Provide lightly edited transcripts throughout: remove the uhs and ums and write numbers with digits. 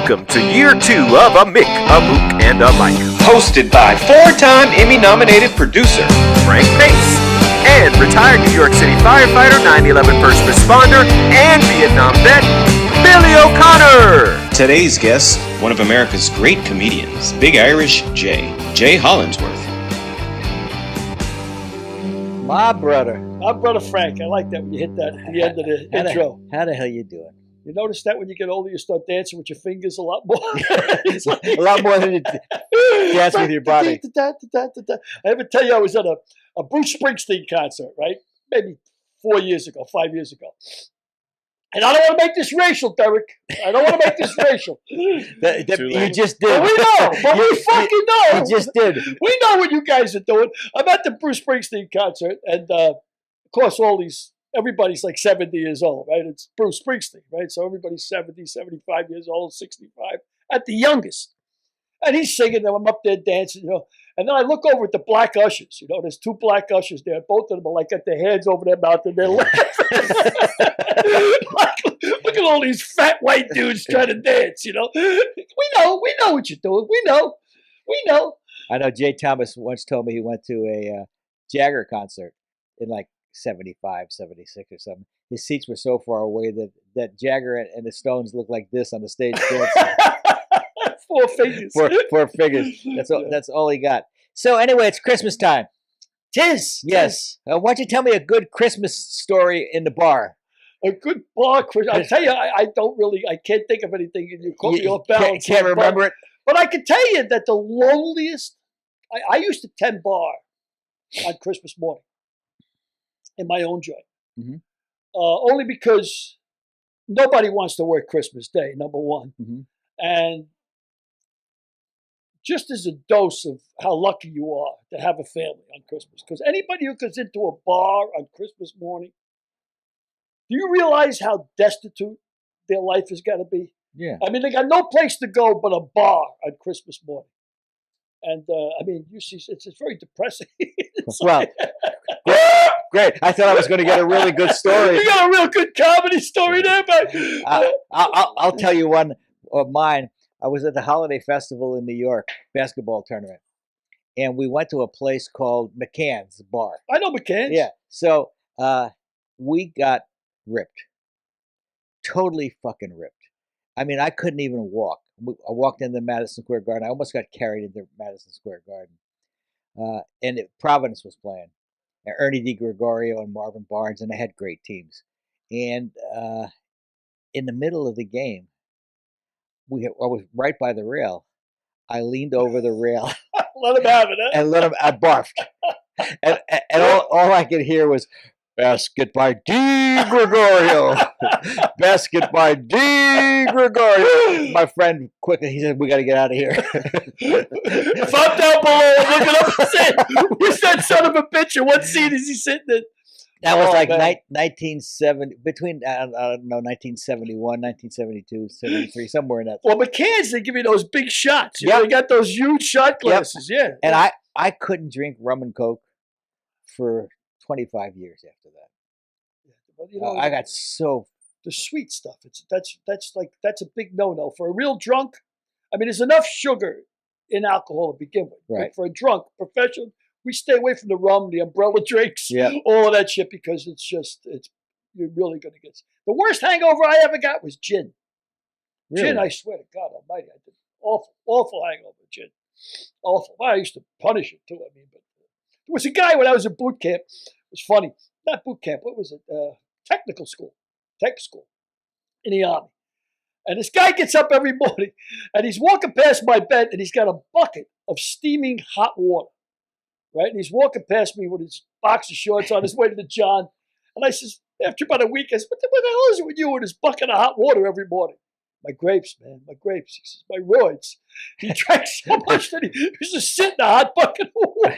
Welcome to year 2 of A Mick, a Mook, and a Mike. Hosted by 4-time Emmy-nominated producer Frank Pace. And retired New York City firefighter, 9/11 first responder, and Vietnam vet, Billy O'Connor. Today's guest, one of America's great comedians, Big Irish Jay Hollingsworth. My brother Frank. I like that when you hit that at the end of the intro. How the hell you doing? You notice that when you get older, you start dancing with your fingers a lot more. A lot more than you dance with your body. I ever tell you I was at a Bruce Springsteen concert, right? Maybe 5 years ago. And I don't want to make this racial, Derek. I don't want to make this racial. You just did. But we know. But we fucking know. You just did. We know what you guys are doing. I'm at the Bruce Springsteen concert, and of course, everybody's like 70 years old, right? It's Bruce Springsteen, right? So everybody's 70, 75 years old, 65, at the youngest. And he's singing, and I'm up there dancing, And then I look over at the black ushers, There's 2 black ushers there. Both of them are like got their hands over their mouth and they're laughing. Look at all these fat white dudes trying to dance, We know what you're doing. We know. I know Jay Thomas once told me he went to a Jagger concert in like 75, 76 or something. His seats were so far away that Jagger and the Stones looked like this on the stage dancing. 4 figures. Four figures. That's all he got. So anyway, it's Christmas time. Tis. Yes. Why don't you tell me a good Christmas story in the bar? A good bar Christmas. I tell you, I can't think of anything. You caught me off balance. Can't remember it. But I can tell you that the loneliest. I used to tend bar on Christmas morning in my own joint. Mm-hmm. Only because nobody wants to work Christmas Day, number one. Mm-hmm. And just as a dose of how lucky you are to have a family on Christmas. Because anybody who goes into a bar on Christmas morning, do you realize how destitute their life has got to be? Yeah. I mean, they got no place to go but a bar on Christmas morning. And, you see, it's very depressing. Well, great. I thought I was going to get a really good story. You got a real good comedy story there, but I'll tell you one of mine. I was at the Holiday Festival in New York, basketball tournament, and we went to a place called McCann's Bar. I know McCann's. Yeah. So we got ripped. Totally fucking ripped. I mean, I couldn't even walk. I walked into Madison Square Garden. I almost got carried into Madison Square Garden. And Providence was playing. And Ernie DiGregorio and Marvin Barnes, and they had great teams. And in the middle of the game, I was right by the rail. I leaned over the rail. Let him have it, huh? And I barfed. and all I could hear was, "Basket by DiGregorio. Basket by DiGregorio." My friend quickly, he said, "We got to get out of here." If I'm down below, I'm looking up and saying, "Who's that son of a bitch? And what seat is he sitting in?" That was 1970, between, I don't know, 1971, 1972, 73, somewhere in that. Well, McCann's, they give you those big shots. They got those huge shot glasses, yeah. And I couldn't drink rum and Coke for 25 years after that. Yeah, well, I got so... The sweet stuff, that's a big no-no. For a real drunk, I mean, there's enough sugar in alcohol to begin with. Right. But for a drunk, professional, we stay away from the rum, the umbrella drinks, all of that shit, because you're really going to get... The worst hangover I ever got was gin. Really? Gin, I swear to God almighty, I did awful hangover, gin. Awful. Well, I used to punish it too, but there was a guy when I was at boot camp, it was funny, not boot camp, what was it? Tech school in the Army. And this guy gets up every morning and he's walking past my bed and he's got a bucket of steaming hot water. Right? And he's walking past me with his boxer shorts on his way to the John. And I says, after about a week, I said, what the hell is it with you with this bucket of hot water every morning? My grapes, man, my grapes. He says, my roids. He drank so much that he used to sit in a hot bucket of water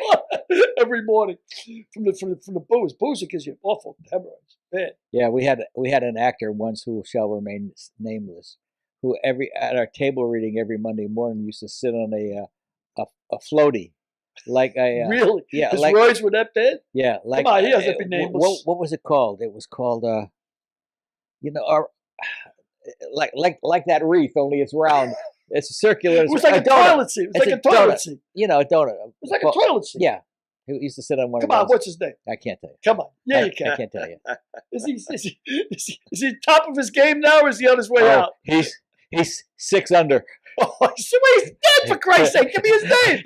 every morning from the booze. Booze gives you awful hemorrhoids. Bad. Yeah, we had an actor once who shall remain nameless, who at our table reading every Monday morning used to sit on a floaty. Like really? Yeah. His roids were that bad? Yeah. Like, come on, he doesn't be nameless. What was it called? It was called, like that wreath, only it's round. It's circular. It was like a toilet seat. It was like a toilet seat. You know, a donut. It was like a toilet seat. Yeah. Who used to sit on one Come of those. on, what's his name? I can't tell you. Come on. Yeah, you can. I can't tell you. Is he top of his game now, or is he on his way out? He's 6 under. Oh, he's dead, for Christ's sake. Give me his name.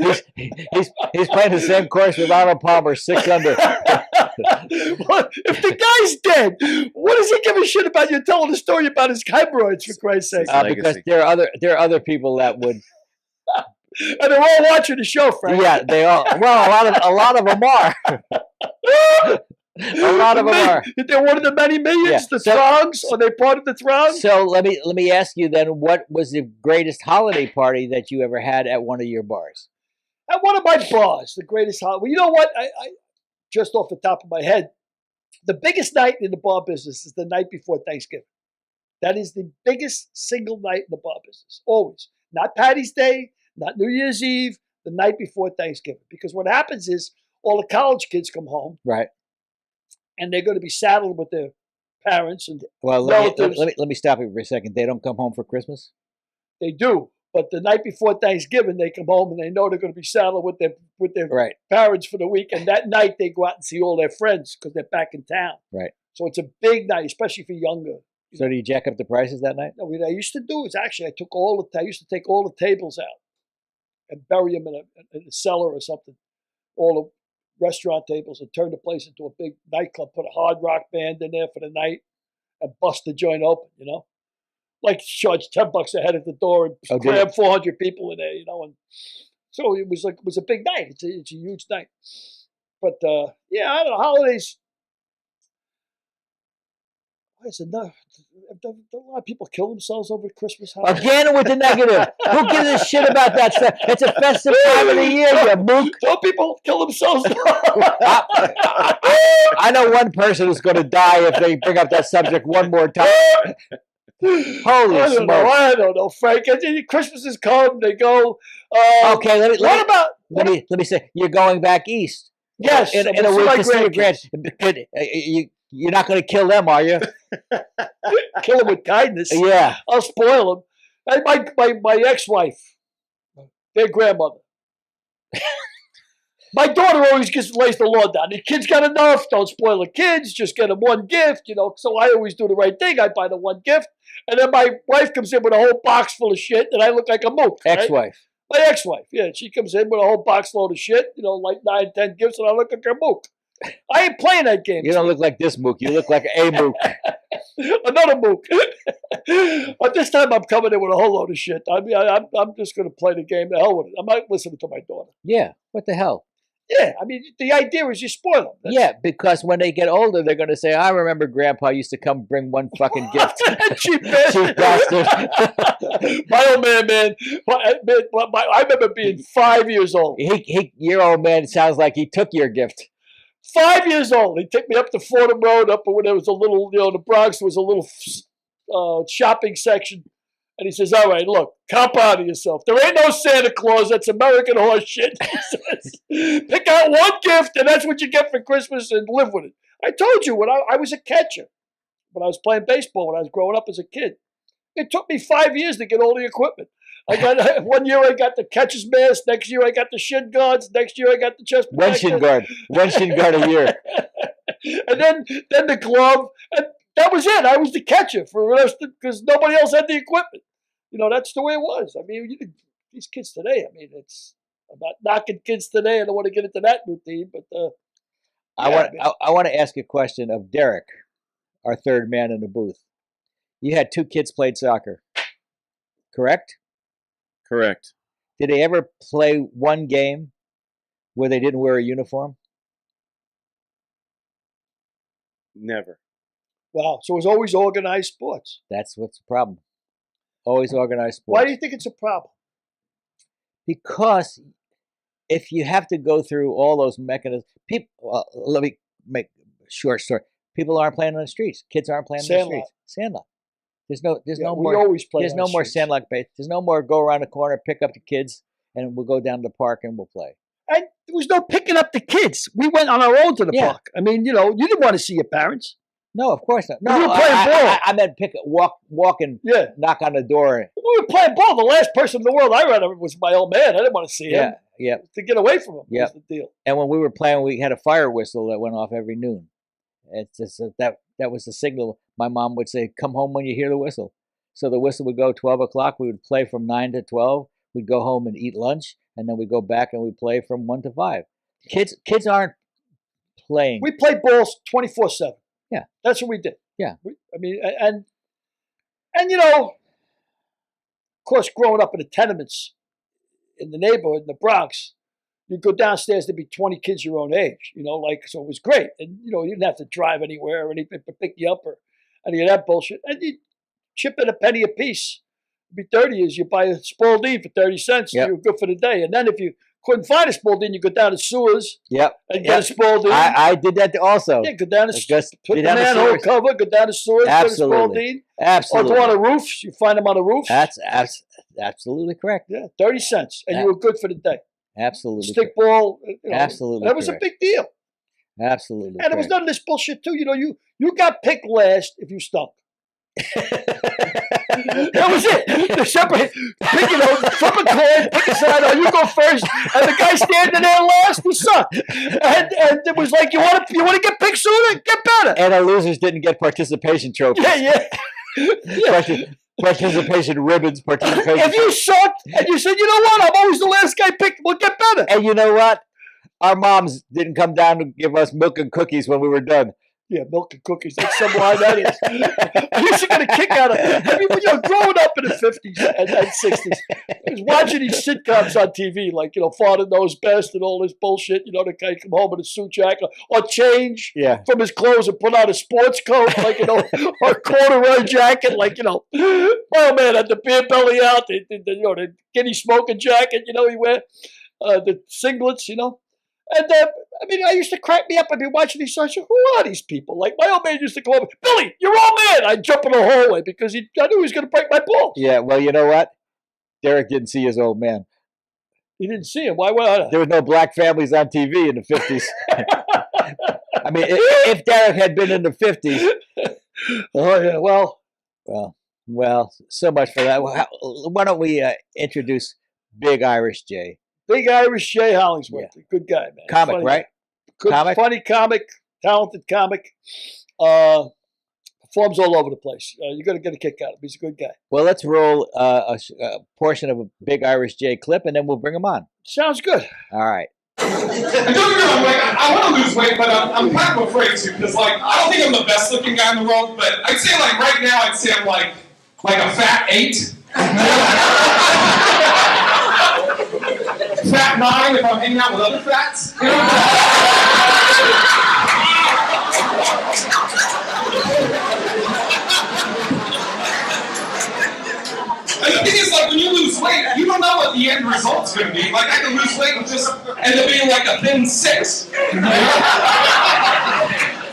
He's playing the same course with Arnold Palmer, 6 under. Well, if the guy's dead, what does he give a shit about you telling a story about his hemorrhoids, for Christ's sake? Because there are other people that would. And they're all watching the show, Frank. Yeah, they are. Well, a lot of them are. A lot of them are. They're one of the many millions, the throngs. Are they part of the throng? So let me ask you then, what was the greatest holiday party that you ever had at one of your bars? At one of my bars, the greatest holiday. Well, you know what? I just off the top of my head, the biggest night in the bar business is the night before Thanksgiving. That is the biggest single night in the bar business. Always. Not Patty's Day, not New Year's Eve, the night before Thanksgiving. Because what happens is all the college kids come home. Right. And they're going to be saddled with their parents and relatives. Let me stop you for a second. They don't come home for Christmas? They do. But the night before Thanksgiving, they come home and they know they're going to be saddled with their right. parents for the week. And that night, they go out and see all their friends because they're back in town. Right. So it's a big night, especially for younger. So do you jack up the prices that night? No, what I used to do is actually I used to take all the tables out and bury them in a cellar or something. All the restaurant tables, and turn the place into a big nightclub. Put a hard rock band in there for the night and bust the joint open. You know. Like charge $10 a head at the door and cram 400 people in there, you know, and so it was a big night. It's a huge night, but yeah, I don't know, holidays. Don't a lot of people kill themselves over Christmas holidays? Again with the negative. Who gives a shit about that stuff? It's a festive time of the year, you mook. Don't people kill themselves? I know one person who's going to die if they bring up that subject one more time. Holy smokes! I don't know, Frank. Christmas is come, they go. Okay, let me say, you're going back east. Yes, in a week to see your grandkids. You're not going to kill them, are you? Kill them with kindness. Yeah, I'll spoil them. And my ex-wife, their grandmother. My daughter always lays the law down. The kids got enough. Don't spoil the kids. Just get them one gift, you know. So I always do the right thing. I buy the one gift. And then my wife comes in with a whole box full of shit, and I look like a mook. Ex-wife. Right? My ex-wife, yeah. She comes in with a whole box load of shit, you know, like 9, 10 gifts, and I look like a mook. I ain't playing that game. You don't look like this mook. You look like a mook. Another mook. But this time I'm coming in with a whole load of shit. I mean, I'm just going to play the game. The hell with it. I'm not listening to my daughter. Yeah, what the hell? Yeah, I mean, the idea is you spoil them. Yeah, because when they get older, they're going to say, I remember Grandpa used to come bring one fucking gift. Cheap bastard. My old man. I remember being 5 years old. Your old man sounds like he took your gift. 5 years old. He took me up to Fordham Road, up when there was a little, you know, the Bronx, there was a little shopping section. And he says, all right, look, cop out of yourself. There ain't no Santa Claus. That's American horse shit. He says, pick out one gift, and that's what you get for Christmas, and live with it. I told you, when I was a catcher, when I was playing baseball, when I was growing up as a kid, it took me 5 years to get all the equipment. I got 1 year I got the catcher's mask. Next year I got the shin guards. Next year I got the chest protector. One shin guard a year. And then the glove. And that was it. I was the catcher for the rest because nobody else had the equipment. You know, that's the way it was. I mean, these kids today, I'm not knocking kids today. I don't want to get into that routine, but I want to ask a question of Derek, our third man in the booth. You had 2 kids played soccer, correct? Correct. Did they ever play one game where they didn't wear a uniform? Never. Wow. So it was always organized sports. That's what's the problem. Always organized sports. Why do you think it's a problem? Because if you have to go through all those mechanisms, let me make a short story. People aren't playing on the streets. Kids aren't playing on the streets. Sandlot. There's no more sandlot base. There's no more go around the corner, pick up the kids, and we'll go down to the park and we'll play. And there was no picking up the kids. We went on our own to the park. I mean, you know, you didn't want to see your parents. No, of course not. No, We were playing ball. I meant walk and knock on the door. We were playing ball. The last person in the worworld I ran over was my old man. I didn't want to see him. Yeah. To get away from him was the deal. And when we were playing, we had a fire whistle that went off every noon. It's just that was the signal. My mom would say, "Come home when you hear the whistle." So the whistle would go 12 o'clock. We would play from 9 to 12. We'd go home and eat lunch, and then we'd go back and we'd play from 1 to 5. Kids aren't playing. We played balls 24/7. Yeah, that's what we did. Yeah, and you know, of course, growing up in the tenements in the neighborhood in the Bronx, you'd go downstairs to be 20 kids your own age. You know, like so it was great, and you know you didn't have to drive anywhere or anything to pick you up or any of that bullshit, and you chip in a penny a piece. It'd be 30 years, you buy a Spalding for 30 cents. Yep. You were good for the day. And then if you couldn't find a Spalding, you go down to sewers. Yep. And get a Spalding. I did that also. Yeah, go down to sewers. Put the manhole cover, go down to sewers, absolutely. Get a Spalding. Absolutely. Or go on the roofs. You find them on the roofs. That's absolutely correct. Yeah, 30 cents. And you were good for the day. Absolutely. Stick ball. You know, absolutely. That was a big deal. Absolutely. And there was none of this bullshit too. You know, you got picked last if you stunk. That was it. The separate, pick, you know, flip a coin, pick a side, or you go first, and the guy standing there last, he sucked. And it was like, you want to get picked sooner, get better. And our losers didn't get participation trophies. Yeah. Participation ribbons, participation. If you sucked and you said, you know what, I'm always the last guy picked, we'll get better. And you know what? Our moms didn't come down to give us milk and cookies when we were done. Yeah, milk and cookies. That's some line that is. I used to get a kick out of it. I mean, when you're growing up in the 50s and 60s, I was watching these sitcoms on TV, like, you know, Father Knows Best and all this bullshit. You know, the guy come home in a suit jacket or change from his clothes and put on a sports coat, like, you know, or corduroy jacket, like, you know, oh, man, had the beer belly out, you know, the guinea smoking jacket, you know, he wear the singlets, you know. And, I mean, I used to crack me up. I'd be watching these songs. Who are these people? Like, my old man used to come over, Billy, you're old man. I'd jump in the hallway because I knew he was going to break my balls. Yeah, well, you know what? Derek didn't see his old man. He didn't see him. Why would I? There was no black families on TV in the 50s. I mean, if Derek had been in the 50s. Oh, yeah, Well, so much for that. Why don't we introduce Big Irish Jay? Big Irish Jay Hollingsworth. Yeah. Good guy, man. Comic, funny, right? Good, comic? Funny comic, talented comic. Performs all over the place. You're going to get a kick out of him. He's a good guy. Well, let's roll a portion of a Big Irish Jay clip, and then we'll bring him on. Sounds good. All right. Don't get me wrong, like, I want to lose weight, but I'm kind of afraid to, because, like, I don't think I'm the best looking guy in the world, but I'd say, like, right now, I'd say I'm like a fat 8. Fat 9 if I'm hanging out with other fats. You know? And the thing is, like, when you lose weight, you don't know what the end result's going to be. Like, I can lose weight and just end up being like a thin 6. Like,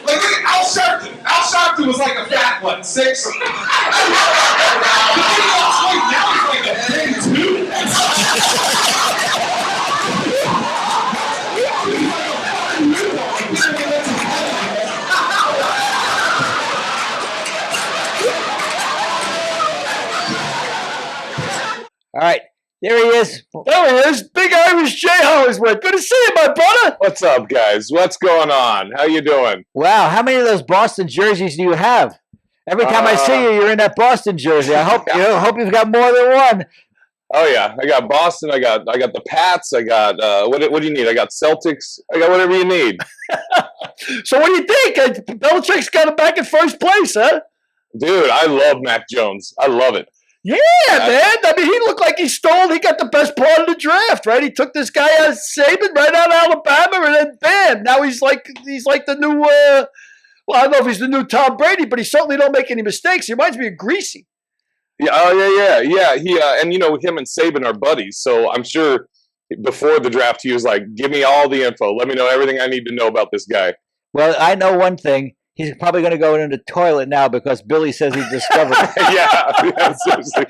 look at Al Sharpton. Al Sharpton was like a fat, 6? The thing he lost weight, now he's like a thin 2. All right, there he is. There he is, Big Irish Jay Hollingsworth. Good to see you, my brother. What's up, guys? What's going on? How you doing? Wow, how many of those Boston jerseys do you have? Every time I see you, you're in that Boston jersey. I hope you've got more than one. Oh yeah, I got Boston. I got the Pats. I got what do you need? I got Celtics. I got whatever you need. So what do you think? Belichick's got him back in first place, huh? Dude, I love Mac Jones. I love it. Yeah, man. I mean, he looked like he got the best part of the draft, right? He took this guy out of Saban right out of Alabama, and then bam, now he's like the new. Well, I don't know if he's the new Tom Brady, but he certainly don't make any mistakes. He reminds me of Greasy. Yeah. Oh yeah. He and you know him and Saban are buddies, so I'm sure before the draft he was like, "Give me all the info. Let me know everything I need to know about this guy." Well, I know one thing. He's probably going to go in the toilet now because Billy says he discovered it. yeah, seriously.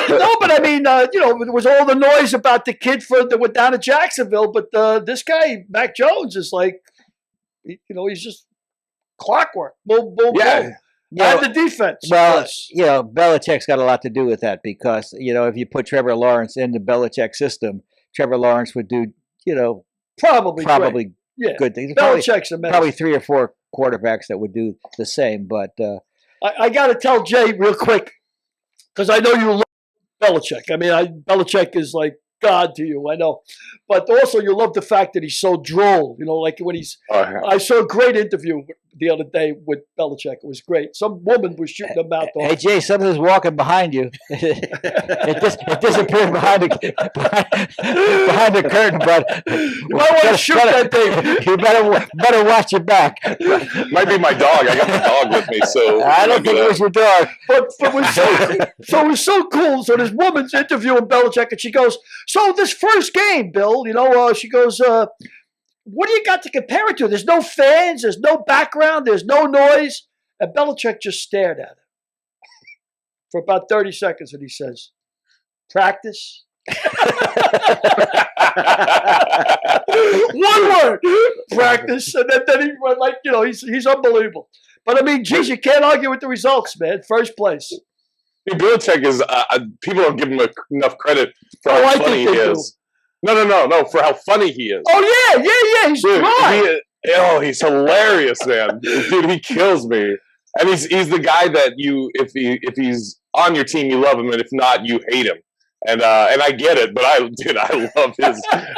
No, but I mean, you know, there was all the noise about the kid that went down to Jacksonville, but this guy, Mac Jones, is like, you know, he's just clockwork. Boom, boom, Yeah. boom. And the defense. Well, yes. Belichick's got a lot to do with that because, if you put Trevor Lawrence in the Belichick system, Trevor Lawrence would do, Probably great. good things. Belichick's amazing. Probably 3 or 4 quarterbacks that would do the same. But I got to tell Jay real quick, because I know you love Belichick. I mean, Belichick is like God to you, I know. But also you love the fact that he's so droll. Like when he's I saw a great interview the other day with Belichick. It was great. Some woman was shooting him out. Hey, Jay, something's walking behind you. it disappeared behind the curtain, but you might want to shoot that thing. You better watch your back. Might be my dog. I got my dog with me, so I don't think it was your dog. But it was so cool. So this woman's interviewing Belichick, and she goes, "So this first game, Bill, she goes, what do you got to compare it to? There's no fans, there's no background, there's no noise." And Belichick just stared at her for about 30 seconds, and he says, "Practice." One word, practice. And then he went like, he's unbelievable. But I mean, geez, you can't argue with the results, man. First place. Belichick is, people don't give him enough credit for how funny he is. No, for how funny he is. Oh, yeah, he's dry. He's hilarious, man. Dude, he kills me. And he's the guy that if he's on your team, you love him, and if not, you hate him. And I get it, but I love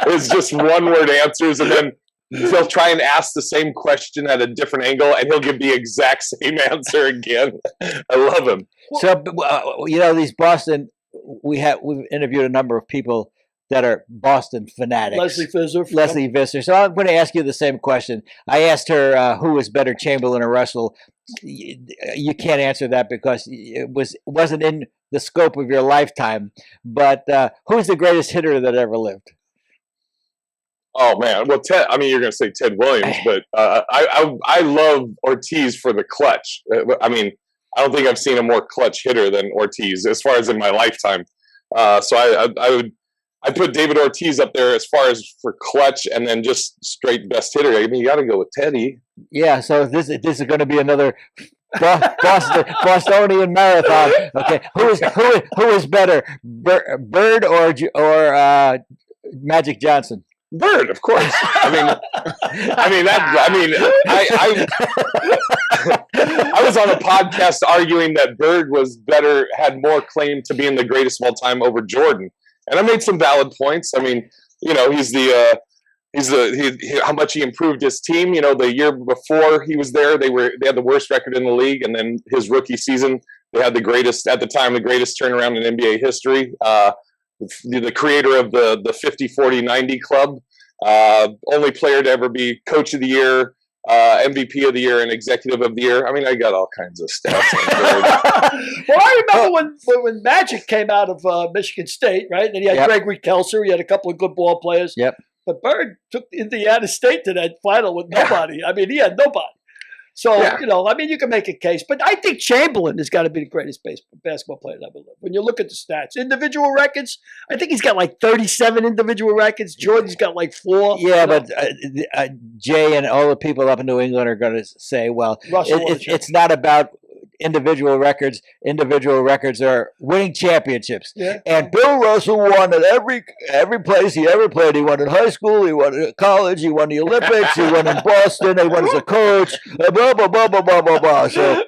his just one-word answers, and then he'll try and ask the same question at a different angle, and he'll give the exact same answer again. I love him. So, these Boston, we've interviewed a number of people that are Boston fanatics. Leslie Visser. So I'm going to ask you the same question. I asked her who was better, Chamberlain or Russell. You can't answer that because it wasn't in the scope of your lifetime. But who's the greatest hitter that ever lived? Oh man, well, Ted. I mean, you're going to say Ted Williams, but I love Ortiz for the clutch. I mean, I don't think I've seen a more clutch hitter than Ortiz as far as in my lifetime. So I put David Ortiz up there as far as for clutch, and then just straight best hitter. I mean, you got to go with Teddy. Yeah. So this is going to be another Bostonian marathon. Okay. Who is better, Bird or Magic Johnson? Bird, of course. I was on a podcast arguing that Bird had more claim to being the greatest of all time over Jordan, and I made some valid points. I mean, he's how much he improved his team. The year before he was there, they had the worst record in the league, and then his rookie season, they had the greatest turnaround in NBA history. The creator of the 50-40-90 club, only player to ever be coach of the year, MVP of the year, and executive of the year. I mean, I got all kinds of stats. Well, I remember when Magic came out of Michigan State, right? And he had Gregory Kelser. He had a couple of good ball players. Yep. But Bird took Indiana State to that final with nobody. I mean, he had nobody. So, you can make a case. But I think Chamberlain has got to be the greatest basketball player ever lived. When you look at the stats, individual records, I think he's got like 37 individual records. Jordan's got like 4. Yeah, but Jay and all the people up in New England are going to say, well, it's not about individual records. Individual records are winning championships. Yeah. And Bill Russell won at every place he ever played. He won in high school, he won at college, he won the Olympics, he won in Boston, he won as a coach, blah, blah, blah, blah, blah, blah, blah. So,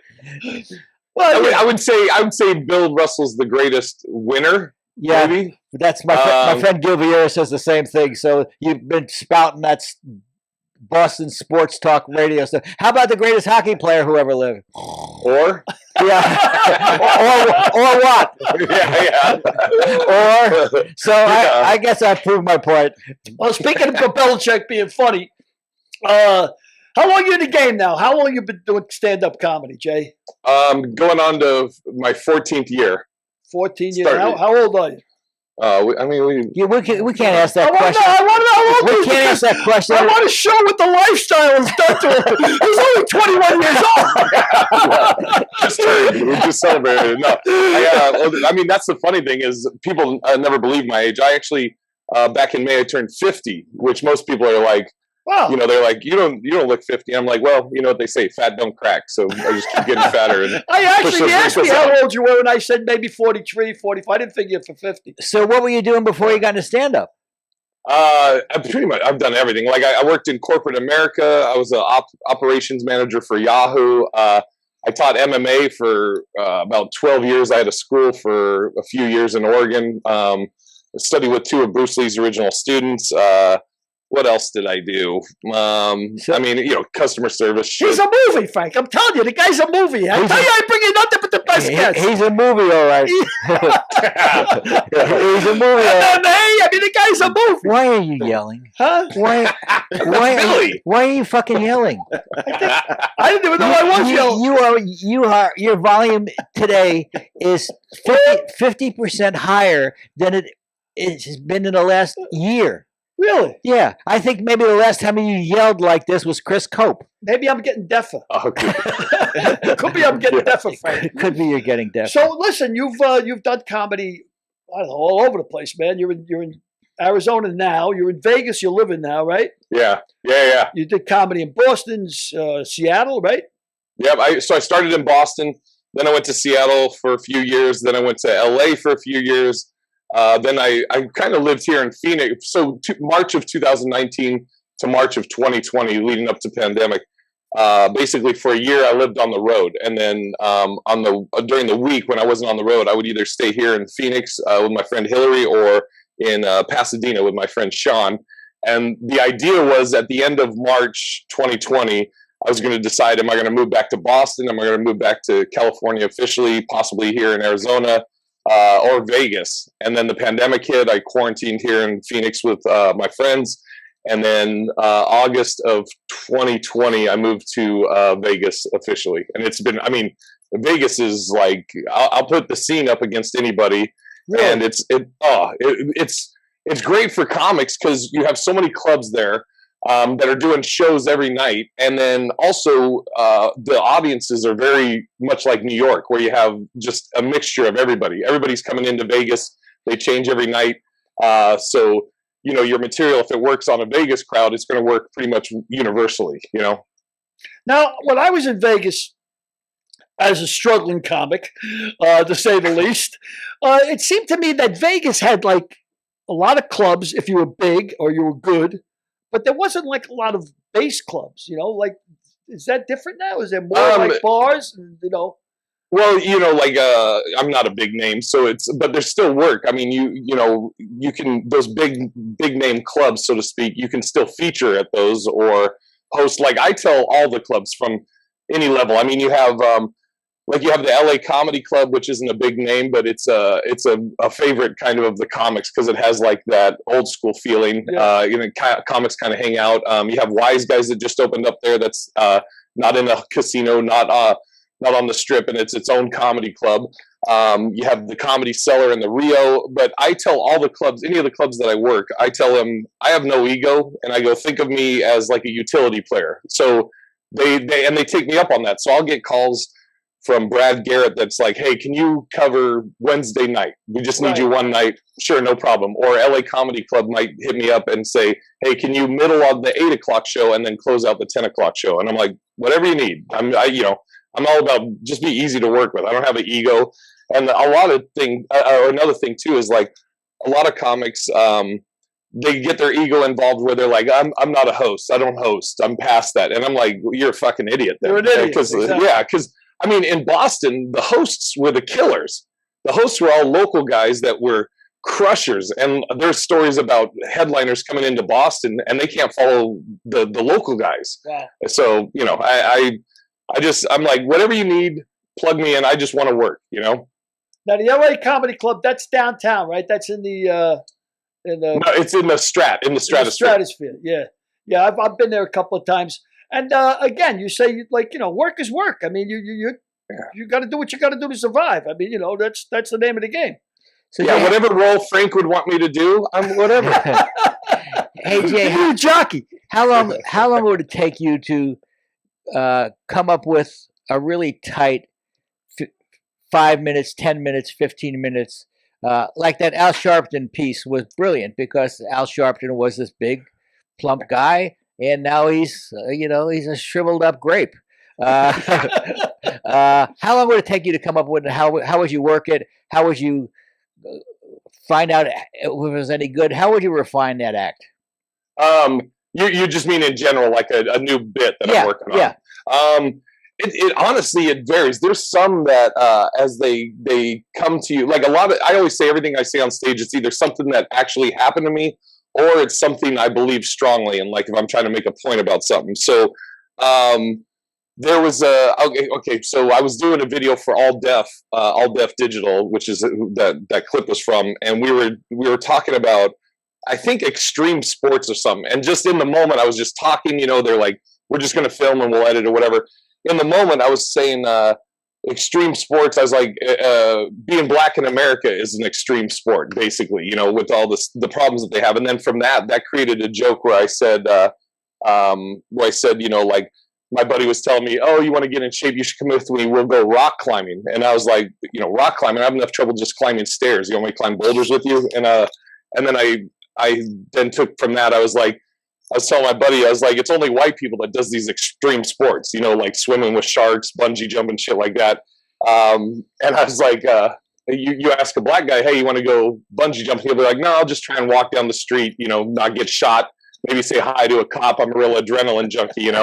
well, I would say Bill Russell's the greatest winner. Yeah, maybe. That's my friend Gil Vieira says the same thing. So you've been spouting that Boston sports talk radio stuff. How about the greatest hockey player who ever lived? Or or what? Yeah. Or so I guess I proved my point. Well, speaking of Belichick being funny, how long are you in the game now? How long have you been doing stand-up comedy, Jay? Going on to my 14th year. 14 years. How old are you? We can't ask that question. We can't ask that question. I want to show what the lifestyle has done to him. He's only 21 years old. We just celebrated. No, I mean, that's the funny thing is people never believe my age. I actually, back in May, I turned 50, which most people are like, Wow. You know, they're like, you don't look 50. I'm like, well, you know what they say, fat don't crack. So I just keep getting fatter. And I actually asked me how old you were, and I said maybe 43, 45. I didn't figure for 50. So what were you doing before you got into stand-up? I've done everything. Like I worked in corporate America. I was an operations manager for Yahoo. I taught MMA for about 12 years. I had a school for a few years in Oregon. I studied with two of Bruce Lee's original students. What else did I do? I mean, you know, customer service. Shit. He's a movie, Frank. I'm telling you, the guy's a movie. I tell you, I bring you nothing but the best guests. He's a movie, all right. He's a movie. I mean, the guy's a movie. Why are you yelling? Huh? Why are you fucking yelling? I didn't even know I was yelling. Your volume today is 50% higher than it has been in the last year. Really? Yeah, I think maybe the last time you yelled like this was Chris Cope. Maybe I'm getting deafer. Oh, okay. Could be I'm getting deafer, Frank. Could be you're getting deafer. So listen, you've done comedy, I don't know, all over the place, man. You're in Arizona now. You're in Vegas. You're living now, right? Yeah. You did comedy in Boston, Seattle, right? Yeah. So I started in Boston. Then I went to Seattle for a few years. Then I went to LA for a few years. Then I kind of lived here in Phoenix. So March of 2019 to March of 2020, leading up to pandemic. Basically, for a year, I lived on the road, and then during the week when I wasn't on the road, I would either stay here in Phoenix with my friend Hillary, or in Pasadena with my friend Sean. And the idea was at the end of March 2020, I was going to decide: am I going to move back to Boston? Am I going to move back to California officially, possibly here in Arizona? Or Vegas. And then the pandemic hit. I quarantined here in Phoenix with my friends. And then August of 2020, I moved to Vegas officially. And it's been, I mean, Vegas is like, I'll put the scene up against anybody. Really? And it's great for comics because you have so many clubs there that are doing shows every night. And then also the audiences are very much like New York, where you have just a mixture of everybody. Everybody's coming into Vegas. They change every night. So, you know, your material, if it works on a Vegas crowd, it's going to work pretty much universally, you know? Now, when I was in Vegas as a struggling comic, to say the least, it seemed to me that Vegas had like a lot of clubs if you were big or you were good. But there wasn't like a lot of bass clubs, you know. Like, is that different now? Is there more like bars? You know. Well, you know, like I'm not a big name, so but there's still work. I mean, you can those big name clubs, so to speak. You can still feature at those or host. Like I tell all the clubs from any level. I mean, you have like you have the LA Comedy Club, which isn't a big name, but it's a favorite kind of the comics because it has like that old school feeling. Yeah. You know, comics kind of hang out. You have Wise Guys that just opened up there. That's not in a casino, not on the Strip, and it's its own comedy club. You have the Comedy Cellar in the Rio. But I tell all the clubs, any of the clubs that I work, I tell them I have no ego, and I go, think of me as like a utility player. So they take me up on that. So I'll get calls from Brad Garrett that's like, hey, can you cover Wednesday night? We just need you one night. Sure, no problem. Or LA Comedy Club might hit me up and say, hey, can you middle on the 8 o'clock show and then close out the 10 o'clock show? And I'm like, whatever you need. I'm all about just be easy to work with. I don't have an ego. And a lot of or another thing too is like a lot of comics, they get their ego involved where they're like, I'm not a host. I don't host. I'm past that. And I'm like, you're a fucking idiot. Then. You're an idiot. Exactly. Yeah, because I mean, in Boston, the hosts were the killers. The hosts were all local guys that were crushers. And there's stories about headliners coming into Boston and they can't follow the local guys. Wow. So, you know, I'm like, whatever you need, plug me in. I just want to work, you know? Now, the LA Comedy Club, that's downtown, right? That's in the... No, it's in the stratosphere. Yeah. Yeah, I've been there a couple of times. And again, you say work is work. I mean, you got to do what you got to do to survive. I mean, that's the name of the game. So yeah, whatever role Frank would want me to do, I'm whatever. Hey Jay, you're a jockey. How long would it take you to come up with a really tight 5 minutes, 10 minutes, 15 minutes? Like that Al Sharpton piece was brilliant because Al Sharpton was this big, plump guy. and now he's he's a shriveled up grape. How long would it take you to come up with it? How would you work it? How would you find out if it was any good? How would you refine that act? You just mean in general, like a new bit that I'm working on? Yeah. It honestly, it varies. There's some that as they come to you, like a lot of, I always say everything I say on stage, it's either something that actually happened to me or it's something I believe strongly in, like if I'm trying to make a point about something. So there was okay, so I was doing a video for All Deaf Digital, which is that clip was from, and we were talking about, I think, extreme sports or something. And just in the moment, I was just talking, they're like, we're just going to film and we'll edit or whatever. In the moment, I was saying extreme sports. I was like, being black in America is an extreme sport, basically, with all the problems that they have. And then from that created a joke where I said, like, my buddy was telling me, oh, you want to get in shape, you should come with me, we'll go rock climbing. And I was like, rock climbing, I have enough trouble just climbing stairs. You want me to climb boulders with you? And then I then took from that, I was telling my buddy, I was like, it's only white people that does these extreme sports, like swimming with sharks, bungee jumping, shit like that. And I was like, you ask a black guy, hey, you want to go bungee jumping? He'll be like, no, I'll just try and walk down the street, not get shot, maybe say hi to a cop. I'm a real adrenaline junkie, and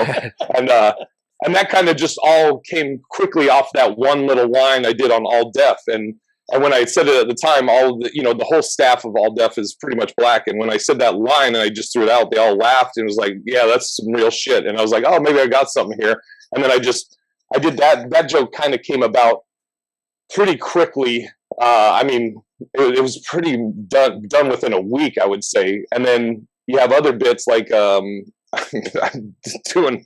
that kind of just all came quickly off that one little line I did on All Deaf. And when I said it at the time, the whole staff of All Deaf is pretty much black. And when I said that line and I just threw it out, they all laughed and it was like, yeah, that's some real shit. And I was like, oh, maybe I got something here. And then I did that. That joke kind of came about pretty quickly. It was pretty done within a week, I would say. And then you have other bits like I'm doing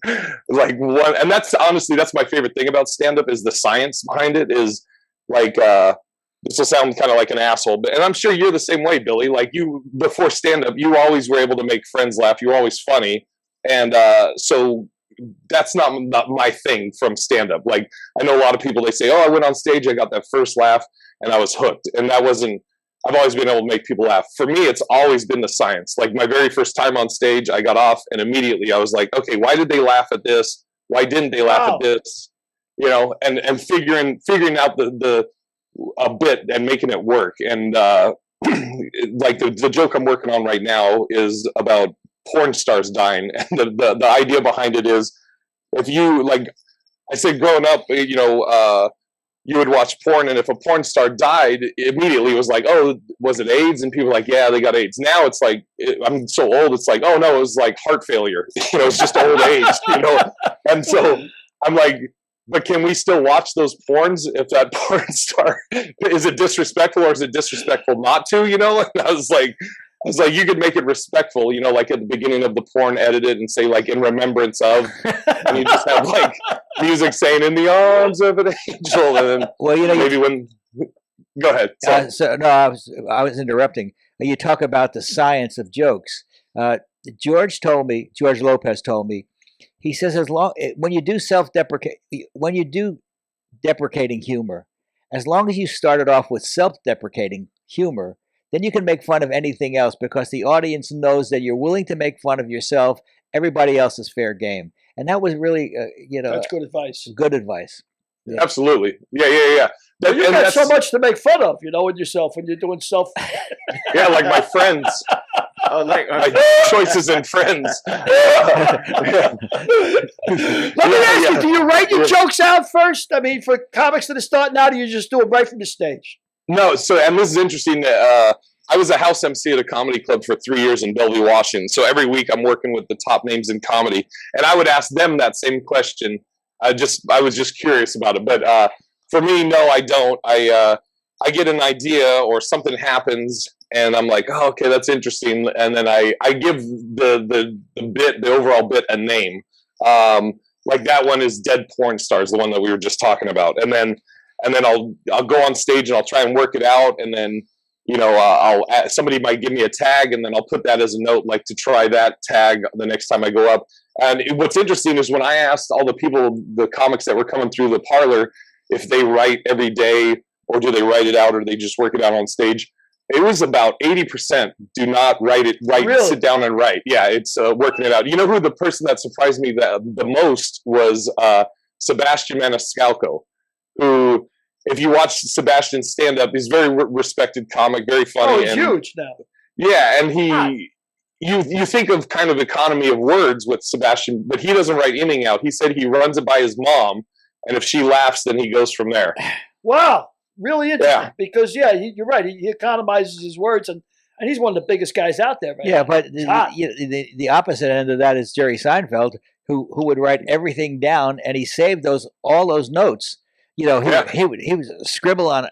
like one, and that's honestly, that's my favorite thing about stand-up is the science behind it. Is like this will sound kind of like an asshole, but and I'm sure you're the same way, Billy. Like you, before stand-up, you always were able to make friends laugh. You were always funny, and so that's not my thing from stand-up. Like I know a lot of people, they say, oh, I went on stage, I got that first laugh, and I was hooked, and that wasn't. I've always been able to make people laugh. For me, it's always been the science. Like my very first time on stage, I got off and immediately I was like, okay, why did they laugh at this? Why didn't they laugh at this? And figuring out a bit and making it work. And like the joke I'm working on right now is about porn stars dying. And the idea behind it is, if you, like I said, growing up, you would watch porn, and if a porn star died, immediately it was like, oh, was it AIDS? And people were like, yeah, they got AIDS. Now it's like, I'm so old, it's like, oh no, it was like heart failure. It's just old age, And so I'm like, but can we still watch those porns if that porn star, is it disrespectful or is it disrespectful not to, And I was like, you could make it respectful, like at the beginning of the porn, edit it and say like in remembrance of, and you just have like music saying in the arms of an angel, and then maybe when. Go ahead. I was interrupting. You talk about the science of jokes. George Lopez told me, he says when you do deprecating humor, as long as you started off with self-deprecating humor, then you can make fun of anything else because the audience knows that you're willing to make fun of yourself. Everybody else is fair game. And that was really, that's good advice. Good advice. Yeah. Absolutely. Yeah. Well, you got so much to make fun of, with yourself when you're doing self. Yeah, like my friends. Like my choices and friends. Let me ask you, do you write your jokes out first? I mean, for comics that are starting out, or you just do it right from the stage? No, and this is interesting. I was a house MC at a comedy club for 3 years in Bellevue, Washington. So every week I'm working with the top names in comedy, and I would ask them that same question. I was just curious about it. But for me, no, I don't. I get an idea or something happens, and I'm like, oh, okay, that's interesting, and then I give the overall bit a name. Like that one is Dead Porn Stars, the one that we were just talking about, and then I'll go on stage and I'll try and work it out, and then somebody might give me a tag, and then I'll put that as a note, like to try that tag the next time I go up. And what's interesting is when I asked all the comics that were coming through the parlor, if they write every day or do they write it out or they just work it out on stage, It was about 80% do not write, Really? sit down and write. Yeah, it's working it out. You know who the person that surprised me the most was Sebastian Maniscalco, who, if you watch Sebastian's stand-up, he's a very respected comic, very funny. Oh, he's huge now. Yeah, and you think of kind of economy of words with Sebastian, but he doesn't write anything out. He said he runs it by his mom, and if she laughs, then he goes from there. Wow. Really interesting. Yeah. Because, you're right. He economizes his words, and he's one of the biggest guys out there. Right Yeah, now. but the opposite end of that is Jerry Seinfeld, who would write everything down, and he saved all those notes. He would scribble on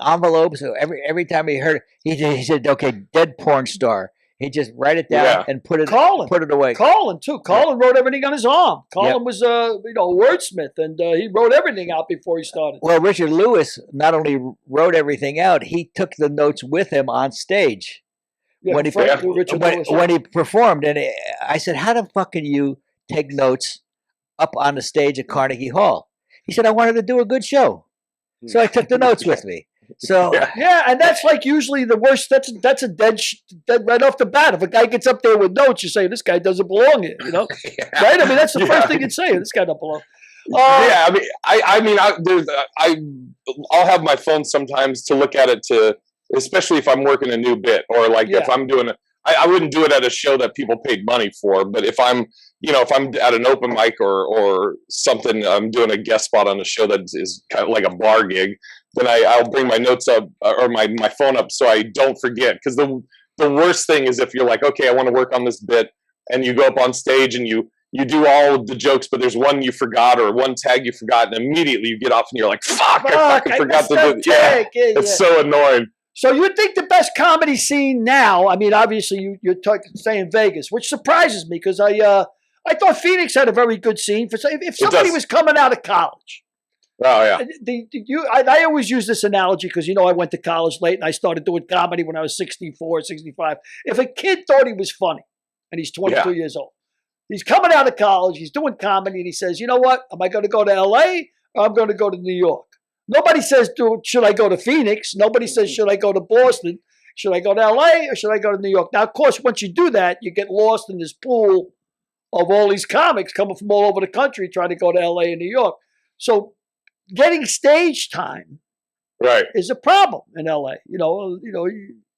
envelopes. So every time he heard, he said, "Okay, dead porn star." He'd just write it down and put it away. Colin too. Colin wrote everything on his arm. Colin was a wordsmith, and he wrote everything out before he started. Well, Richard Lewis not only wrote everything out, he took the notes with him on stage when he performed. And I said, "How the fuck can you take notes up on the stage at Carnegie Hall?" He said, "I wanted to do a good show, so I took the notes with me." So and that's like usually the worst. That's a dead right off the bat. If a guy gets up there with notes, you say this guy doesn't belong here. Right? I mean, that's the first thing you'd say. This guy don't belong. I'll have my phone sometimes to look at it especially if I'm working a new bit or if I'm doing I wouldn't do it at a show that people paid money for, but if I'm at an open mic or something, I'm doing a guest spot on a show that is kind of like a bar gig, then I'll bring my notes up or my phone up so I don't forget. Because the worst thing is if you're like, okay, I want to work on this bit, and you go up on stage and you do all of the jokes, but there's one you forgot or one tag you forgot, and immediately you get off and you're like, fuck, I fucking forgot to do it. It's so annoying. So you think the best comedy scene now? I mean, obviously you're saying Vegas, which surprises me because I thought Phoenix had a very good scene. If somebody was coming out of college. Oh yeah. I always use this analogy because I went to college late and I started doing comedy when I was 64, 65. If a kid thought he was funny and he's 22 years old, he's coming out of college, he's doing comedy, and he says, "You know what? Am I going to go to LA or I'm going to go to New York?" Nobody says, should I go to Phoenix? Nobody says, should I go to Boston? Should I go to LA or should I go to New York? Now, of course, once you do that, you get lost in this pool of all these comics coming from all over the country trying to go to LA and New York. So getting stage time is a problem in LA.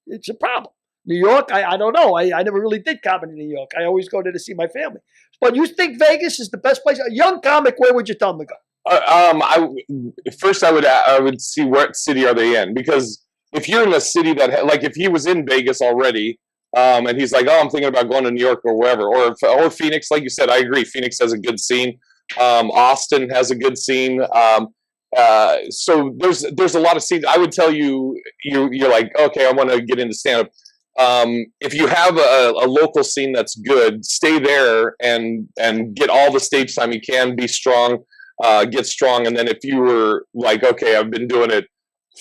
It's a problem. New York, I don't know. I never really did comedy in New York. I always go there to see my family. But you think Vegas is the best place? A young comic, where would you tell them to go? First, I would see what city are they in, because if you're in a city that if he was in Vegas already, and he's like, oh, I'm thinking about going to New York or wherever, or Phoenix, like you said, I agree. Phoenix has a good scene. Austin has a good scene. So there's a lot of scenes. I would tell you're like, okay, I want to get into stand-up. If you have a local scene that's good, stay there and get all the stage time you can. Be strong. Get strong, and then if you were like, okay, I've been doing it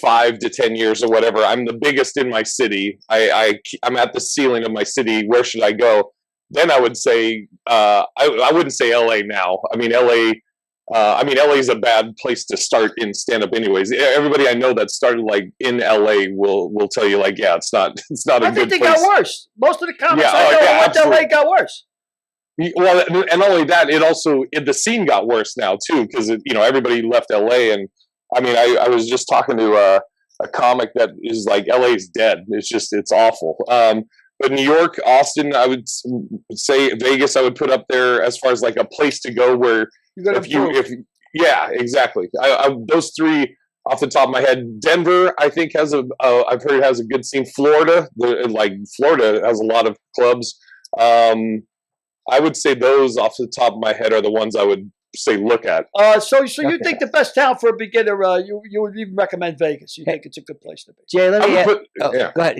5 to 10 years or whatever, I'm the biggest in my city, I'm at the ceiling of my city, where should I go? Then I would say I wouldn't say LA now. I mean LA is a bad place to start in stand-up anyways. Everybody I know that started in LA will tell you it's not a good place. I think they got worse. Most of the comics I know went to LA got worse. Well, and not only that, the scene got worse now too, because everybody left LA, and I mean I was just talking to a comic that is like, LA's dead. It's awful. But New York, Austin, I would say Vegas, I would put up there as far as a place to go where exactly. Those three off the top of my head. Denver, I think I've heard has a good scene. Florida, Florida has a lot of clubs. I would say those off the top of my head are the ones I would say look at. So you think the best town for a beginner? You would even recommend Vegas? You think it's a good place to be? Jay, let me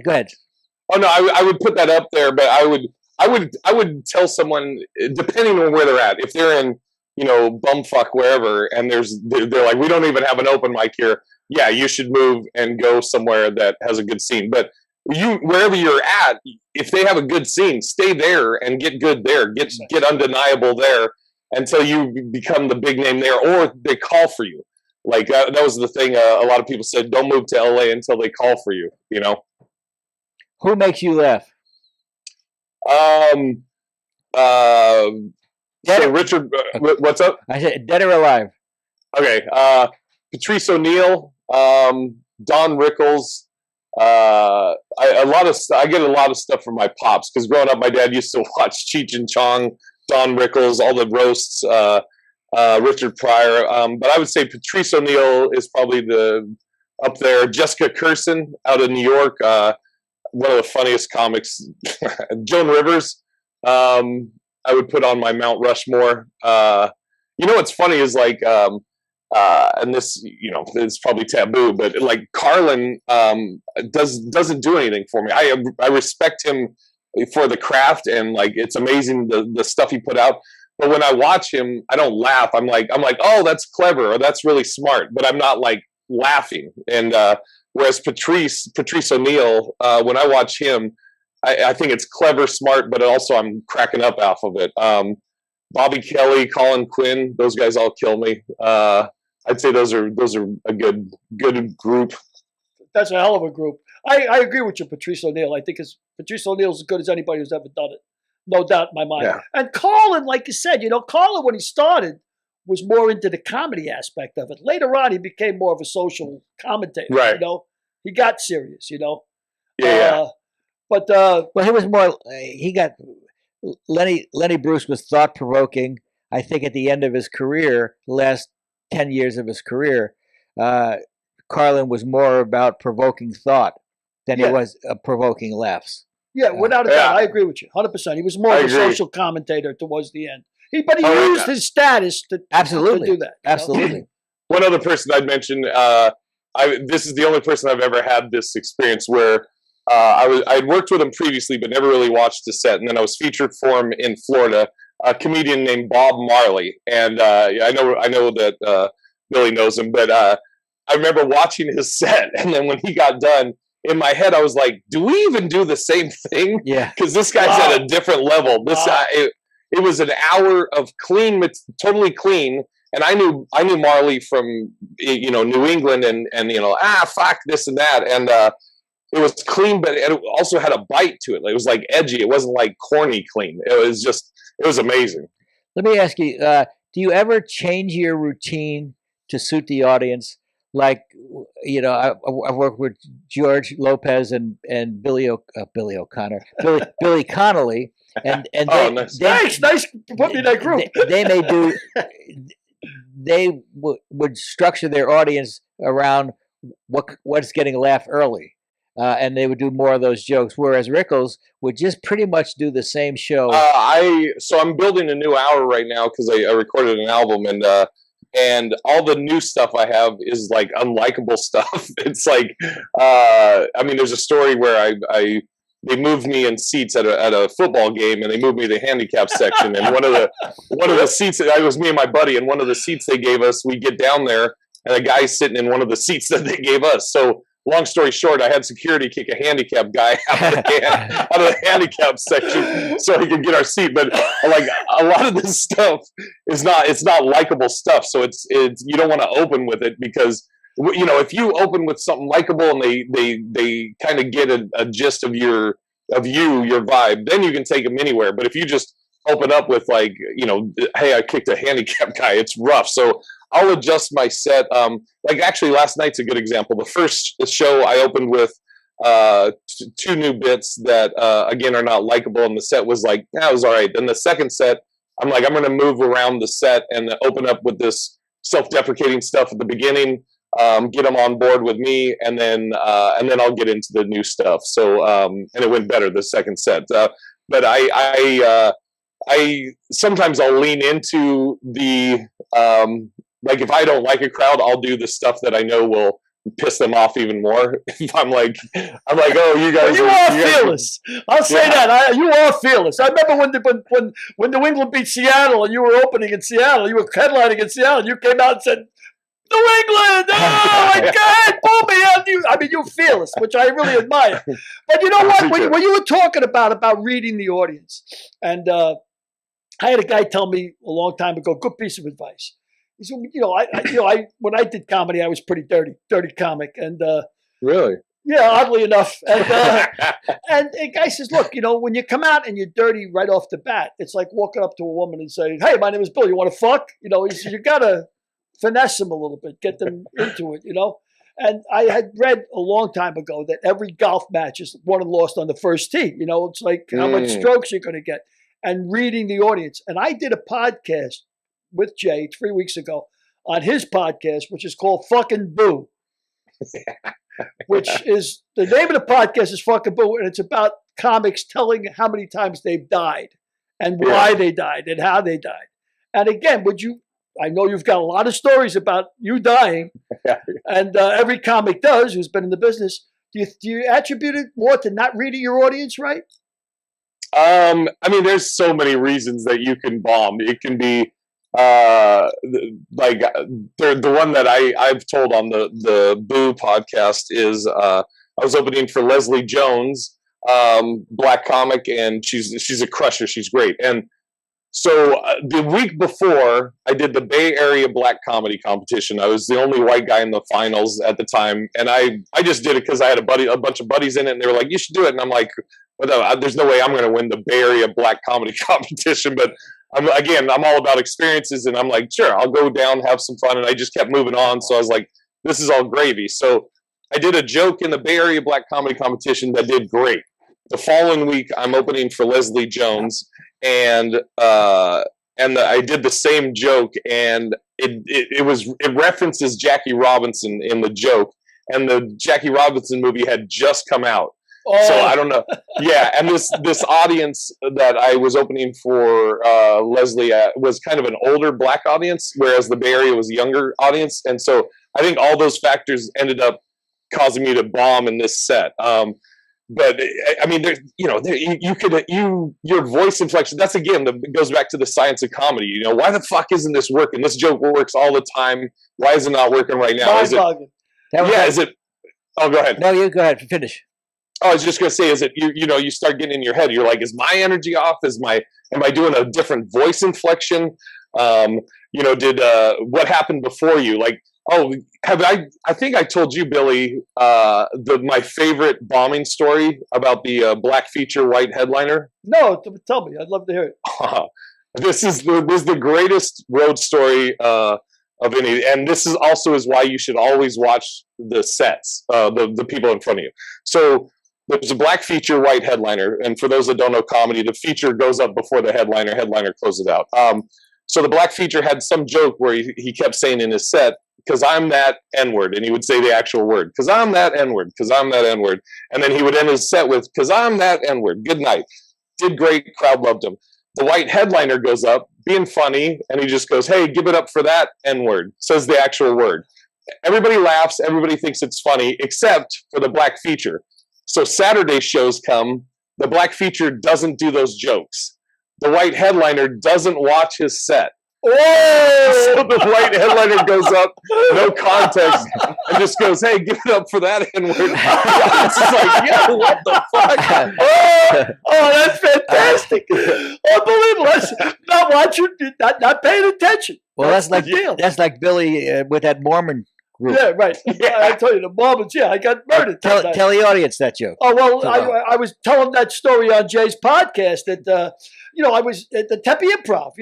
go ahead. Oh no, I would put that up there, but I would tell someone, depending on where they're at, if they're in bumfuck wherever, and they're like, we don't even have an open mic here. Yeah, you should move and go somewhere that has a good scene. But wherever you're at, if they have a good scene, stay there and get good there. Get undeniable there until you become the big name there, or they call for you. That was the thing. A lot of people said, don't move to LA until they call for you. Who makes you laugh? So Richard, what's up? I said dead or alive. Okay. Patrice O'Neill, Don Rickles. I get a lot of stuff from my pops because growing up, my dad used to watch Cheech and Chong, Don Rickles, all the roasts, Richard Pryor. But I would say Patrice O'Neill is probably up there. Jessica Kirson out of New York, one of the funniest comics. Joan Rivers, I would put on my Mount Rushmore. What's funny is like, and this, it's probably taboo, but like Carlin doesn't do anything for me. I respect him for the craft, and like it's amazing the stuff he put out. But when I watch him, I don't laugh. I'm like, oh, that's clever, or that's really smart, but I'm not like laughing. And whereas Patrice O'Neill, when I watch him, I think it's clever, smart, but also I'm cracking up off of it. Bobby Kelly, Colin Quinn, those guys all kill me. I'd say those are a good group. That's a hell of a group. I agree with you, Patrice O'Neill. I think Patrice O'Neill's as good as anybody who's ever done it. No doubt in my mind. Yeah. And Colin, like you said, Colin, when he started, was more into the comedy aspect of it. Later on, he became more of a social commentator. Right. He got serious, Yeah. But well, he was more. He got Lenny Bruce was thought provoking. I think at the end of his career, last 10 years of his career, Carlin was more about provoking thought than he was provoking laughs. Yeah, without a doubt, I agree with you, 100%. He was more of a social commentator towards the end. But he used his status to do that. Absolutely. One other person I'd mention. This is the only person I've ever had this experience where. I'd worked with him previously, but never really watched the set. And then I was featured for him in Florida, a comedian named Bob Marley. And I know that Billy knows him, but I remember watching his set. And then when he got done, in my head, I was like, do we even do the same thing? Yeah. Because this guy's at a different level. It was an hour of clean, totally clean. And I knew Marley from, New England and fuck this and that. And, it was clean, but it also had a bite to it. It was like edgy. It wasn't like corny clean. It was amazing. Let me ask you, do you ever change your routine to suit the audience? Like, I've worked with George Lopez and Billy O'Connor, Billy Connolly, and nice to put me in that group. They would structure their audience around what's getting a laugh early. And they would do more of those jokes, whereas Rickles would just pretty much do the same show. So I'm building a new hour right now because I recorded an album, and all the new stuff I have is like unlikable stuff. It's like, there's a story where they moved me in seats at a football game, and they moved me to the handicap section. And one of the seats, it was me and my buddy, and one of the seats they gave us, we get down there, and a guy's sitting in one of the seats that they gave us. So. Long story short, I had security kick a handicapped guy out of the handicap section so he could get our seat. But like a lot of this stuff it's not likable stuff. So it's you don't want to open with it because if you open with something likable and they kind of get a gist of your vibe, then you can take them anywhere. But if you just open up with like hey, I kicked a handicapped guy, it's rough. So I'll adjust my set. Like actually last night's a good example. The first show I opened with two new bits that again are not likable, and the set was like, it was all right. Then the second set, I'm like, I'm going to move around the set and open up with this self-deprecating stuff at the beginning, get them on board with me, and then I'll get into the new stuff. So and it went better the second set. But I sometimes I'll lean into the like if I don't like a crowd, I'll do the stuff that I know will piss them off even more. If I'm like, oh, you guys, you are fearless. I'll say that. You are fearless. I remember when New England beat Seattle, and you were opening in Seattle, you were headlining in Seattle, and you came out and said, New England, oh my God, pull me out. You're fearless, which I really admire. But you know what? When you were talking about reading the audience, and I had a guy tell me a long time ago, good piece of advice. He said, when I did comedy, I was pretty dirty comic, and really, Yeah, oddly enough. And a guy says, look, when you come out and you're dirty right off the bat, it's like walking up to a woman and saying, hey, my name is Bill. You want to fuck? He says, you got to finesse them a little bit, get them into it, And I had read a long time ago that every golf match is won and lost on the first tee. It's like how much strokes you're going to get and reading the audience. And I did a podcast with Jay 3 weeks ago on his podcast, which is called Fucking Boo. Which is the name of the podcast is Fucking Boo, and it's about comics telling how many times they've died and why they died and how they died. And again, I know you've got a lot of stories about you dying, and every comic does who's been in the business. Do you attribute it more to not reading your audience right? There's so many reasons that you can bomb. It can be the one that I've told on the Boo podcast is I was opening for Leslie Jones, black comic, and she's a crusher. She's great. And so the week before I did the Bay Area Black Comedy Competition, I was the only white guy in the finals at the time, and I just did it because I had a bunch of buddies in it, and they were like, "You should do it," and I'm like, well, "There's no way I'm going to win the Bay Area Black Comedy Competition," but I'm all about experiences, and I'm like, sure, I'll go down, have some fun, and I just kept moving on. So I was like, this is all gravy. So I did a joke in the Bay Area Black Comedy Competition that did great. The following week, I'm opening for Leslie Jones, and I did the same joke, and it references Jackie Robinson in the joke, and the Jackie Robinson movie had just come out. Oh. So I don't know. Yeah, and this audience that I was opening for Leslie was kind of an older black audience, whereas the Bay Area was a younger audience, and so I think all those factors ended up causing me to bomb in this set. But your voice inflection. That's goes back to the science of comedy. Why the fuck isn't this working? This joke works all the time. Why is it not working right now? Is it? Oh, go ahead. No, you go ahead. Finish. Oh, I was just gonna say, is it you start getting in your head? You're like, is my energy off? Am I doing a different voice inflection? Did what happened before you? Like, I think I told you, Billy, my favorite bombing story about the black feature white headliner. No, tell me. I'd love to hear it. This is the greatest road story of any, and this is why you should always watch the sets, the people in front of you. So there's a black feature white headliner, and for those that don't know comedy, the feature goes up before the headliner closes out. So the black feature had some joke where he kept saying in his set, "'Cause I'm that N-word," and he would say the actual word, "'Cause I'm that N-word, 'cause I'm that N-word," and then he would end his set with, "'Cause I'm that N-word." Good night. Did great. Crowd loved him. The white headliner goes up, being funny, and he just goes, "Hey, give it up for that N-word," says the actual word. Everybody laughs. Everybody thinks it's funny, except for the black feature. So Saturday shows come. The black feature doesn't do those jokes. The white headliner doesn't watch his set. Oh! So the white headliner goes up, no context, and just goes, "Hey, give it up for that N-word." It's just like, yo, what the fuck? Oh, that's fantastic! Unbelievable! That's not watching, not paying attention. Well, that's like Billy with that Mormon group. Yeah, right. Yeah. I tell you, the Mormons. Yeah, I got murdered. Tell the audience that joke. Oh well, I was telling that story on Jay's podcast that I was at the Tempe Improv.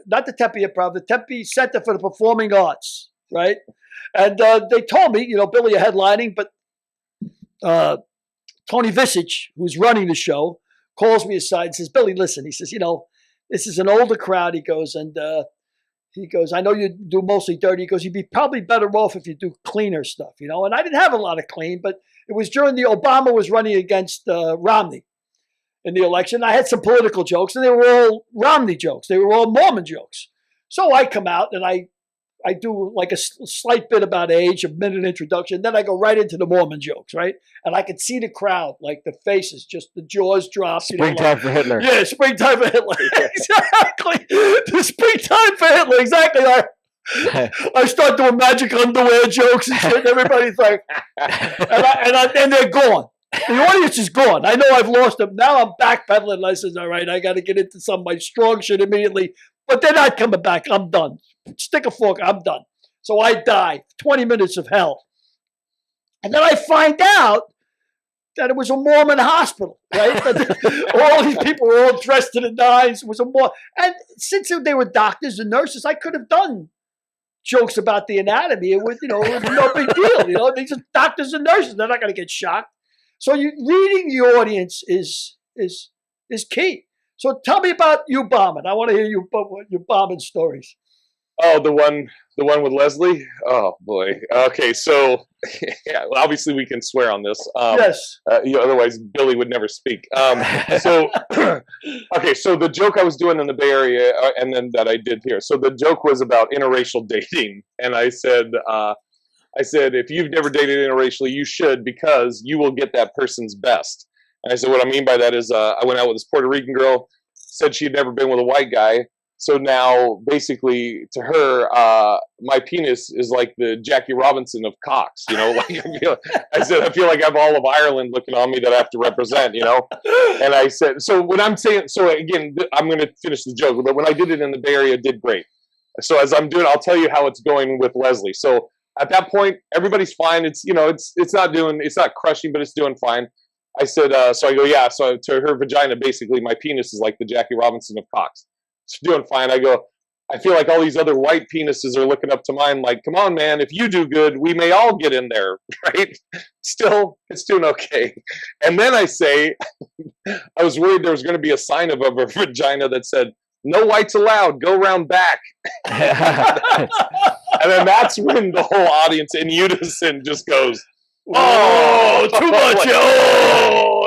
Not the Tempe Improv, the Tempe Center for the Performing Arts, right? And they told me, Billy, you're headlining, but Tony Visage, who's running the show, calls me aside and says, "Billy, listen," he says, "this is an older crowd." He goes, "I know you do mostly dirty." He goes, "You'd be probably better off if you do cleaner stuff, And I didn't have a lot of clean, but it was during the Obama was running against Romney in the election. I had some political jokes, and they were all Romney jokes. They were all Mormon jokes. So I come out, and I do like a slight bit about age, a minute introduction. Then I go right into the Mormon jokes, right? And I could see the crowd, like the faces, just the jaws drop. Springtime for Hitler. Yeah, springtime for Hitler. Exactly. The springtime for Hitler. Exactly. I start doing magic underwear jokes and shit. And everybody's like, and they're gone. The audience is gone. I know I've lost them. Now I'm backpedaling. I says, all right, I got to get into some of my strong shit immediately. But they're not coming back. I'm done. Stick a fork. I'm done. So I die. 20 minutes of hell. And then I find out that it was a Mormon hospital, right? All these people were all dressed to the nines. It was a Mormon. And since they were doctors and nurses, I could have done jokes about the anatomy. It was, it was no big deal. These are doctors and nurses. They're not going to get shocked. So reading the audience is key. So tell me about you bombing. I want to hear your bombing stories. Oh, the one with Leslie. Oh boy. Okay, so yeah, obviously we can swear on this. Yes. Otherwise, Billy would never speak. So okay, so the joke I was doing in the Bay Area, and then that I did here. So the joke was about interracial dating, and I said, if you've never dated interracially, you should, because you will get that person's best. And I said, what I mean by that is, I went out with this Puerto Rican girl, said she'd never been with a white guy. So now, basically, to her, my penis is like the Jackie Robinson of cocks. Like I feel like I have all of Ireland looking on me that I have to represent. And I said, so when I'm saying, so again, I'm going to finish the joke. But when I did it in the Bay Area, it did great. So as I'm doing, I'll tell you how it's going with Leslie. So at that point, everybody's fine. It's it's not crushing, but it's doing fine. I said, so I go, yeah. So to her vagina, basically, my penis is like the Jackie Robinson of cocks. It's doing fine. I go, I feel like all these other white penises are looking up to mine like, come on, man, if you do good, we may all get in there, right? Still, it's doing okay. And then I say, I was worried there was going to be a sign of a vagina that said, no whites allowed, go round back. And then that's when the whole audience in unison just goes, oh, too much. Oh.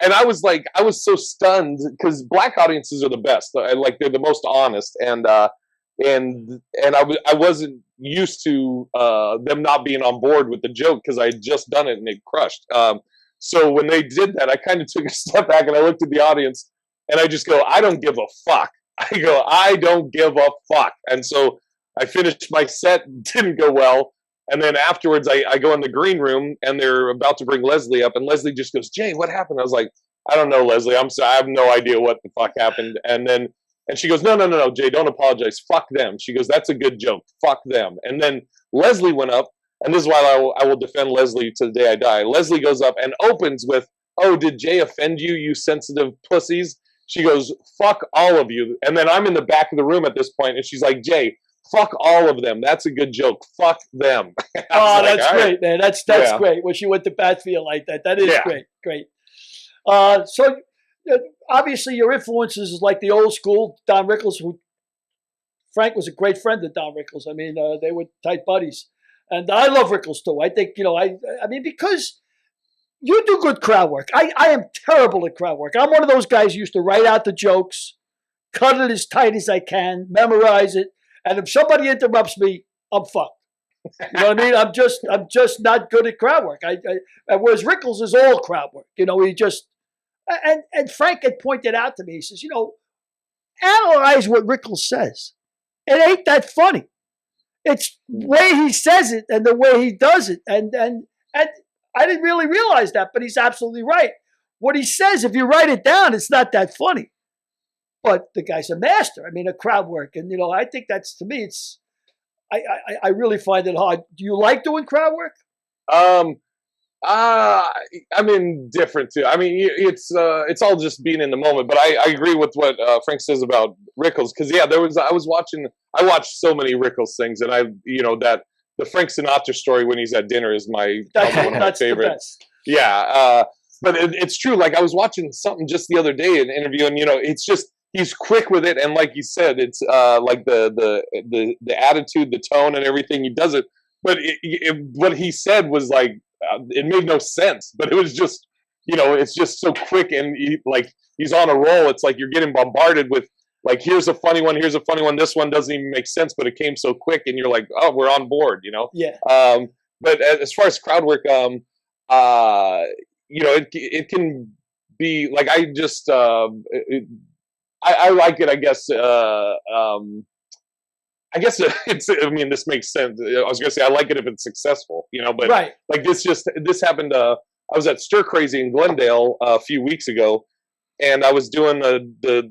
And I was so stunned because black audiences are the best. Like they're the most honest, and I wasn't used to them not being on board with the joke because I had just done it and it crushed. So when they did that, I kind of took a step back and I looked at the audience and I just go, I don't give a fuck. I go, I don't give a fuck. And so I finished my set, didn't go well. And then afterwards, I go in the green room, and they're about to bring Leslie up, and Leslie just goes, Jay, what happened? I was like, I don't know, Leslie. I'm sorry. I have no idea what the fuck happened. And she goes, no, Jay, don't apologize. Fuck them. She goes, that's a good joke. Fuck them. And then Leslie went up, and this is why I will defend Leslie to the day I die. Leslie goes up and opens with, oh, did Jay offend you, you sensitive pussies? She goes, fuck all of you. And then I'm in the back of the room at this point, and she's like, Jay, fuck all of them. That's a good joke. Fuck them. Oh, that's great, man. That's great. When she went to bat for you like that. That is great. So obviously your influences is like the old school Don Rickles, who Frank was a great friend of Don Rickles. I mean, they were tight buddies. And I love Rickles too. I think, I mean, because you do good crowd work. I am terrible at crowd work. I'm one of those guys who used to write out the jokes, cut it as tight as I can, memorize it. And if somebody interrupts me, I'm fucked. You know what I mean? I'm just not good at crowd work. Whereas Rickles is all crowd work. He just and Frank had pointed out to me. He says, analyze what Rickles says. It ain't that funny. It's the way he says it and the way he does it. And I didn't really realize that, but he's absolutely right. What he says, if you write it down, it's not that funny. But the guy's a master. I mean, a crowd work. And, I think that's, to me, it's, I really find it hard. Do you like doing crowd work? I mean, different too. I mean, it's all just being in the moment. But I agree with what Frank says about Rickles. Because, I watched so many Rickles things. And the Frank Sinatra story when he's at dinner is one of my favorites. Yeah. But it's true. Like, I was watching something just the other day, an interview, and, it's just, he's quick with it, and like you said, it's like the attitude, the tone, and everything. He does it, but what he said was like it made no sense. But it was just, it's just so quick, and he's on a roll. It's like you're getting bombarded with like, here's a funny one, here's a funny one. This one doesn't even make sense, but it came so quick, and you're like, oh, we're on board, Yeah. But as far as crowd work, it can be like I just. I like it, I guess. I guess it's. I mean, this makes sense. I was going to say I like it if it's successful, but right. Like this happened. I was at Stir Crazy in Glendale a few weeks ago, and I was doing the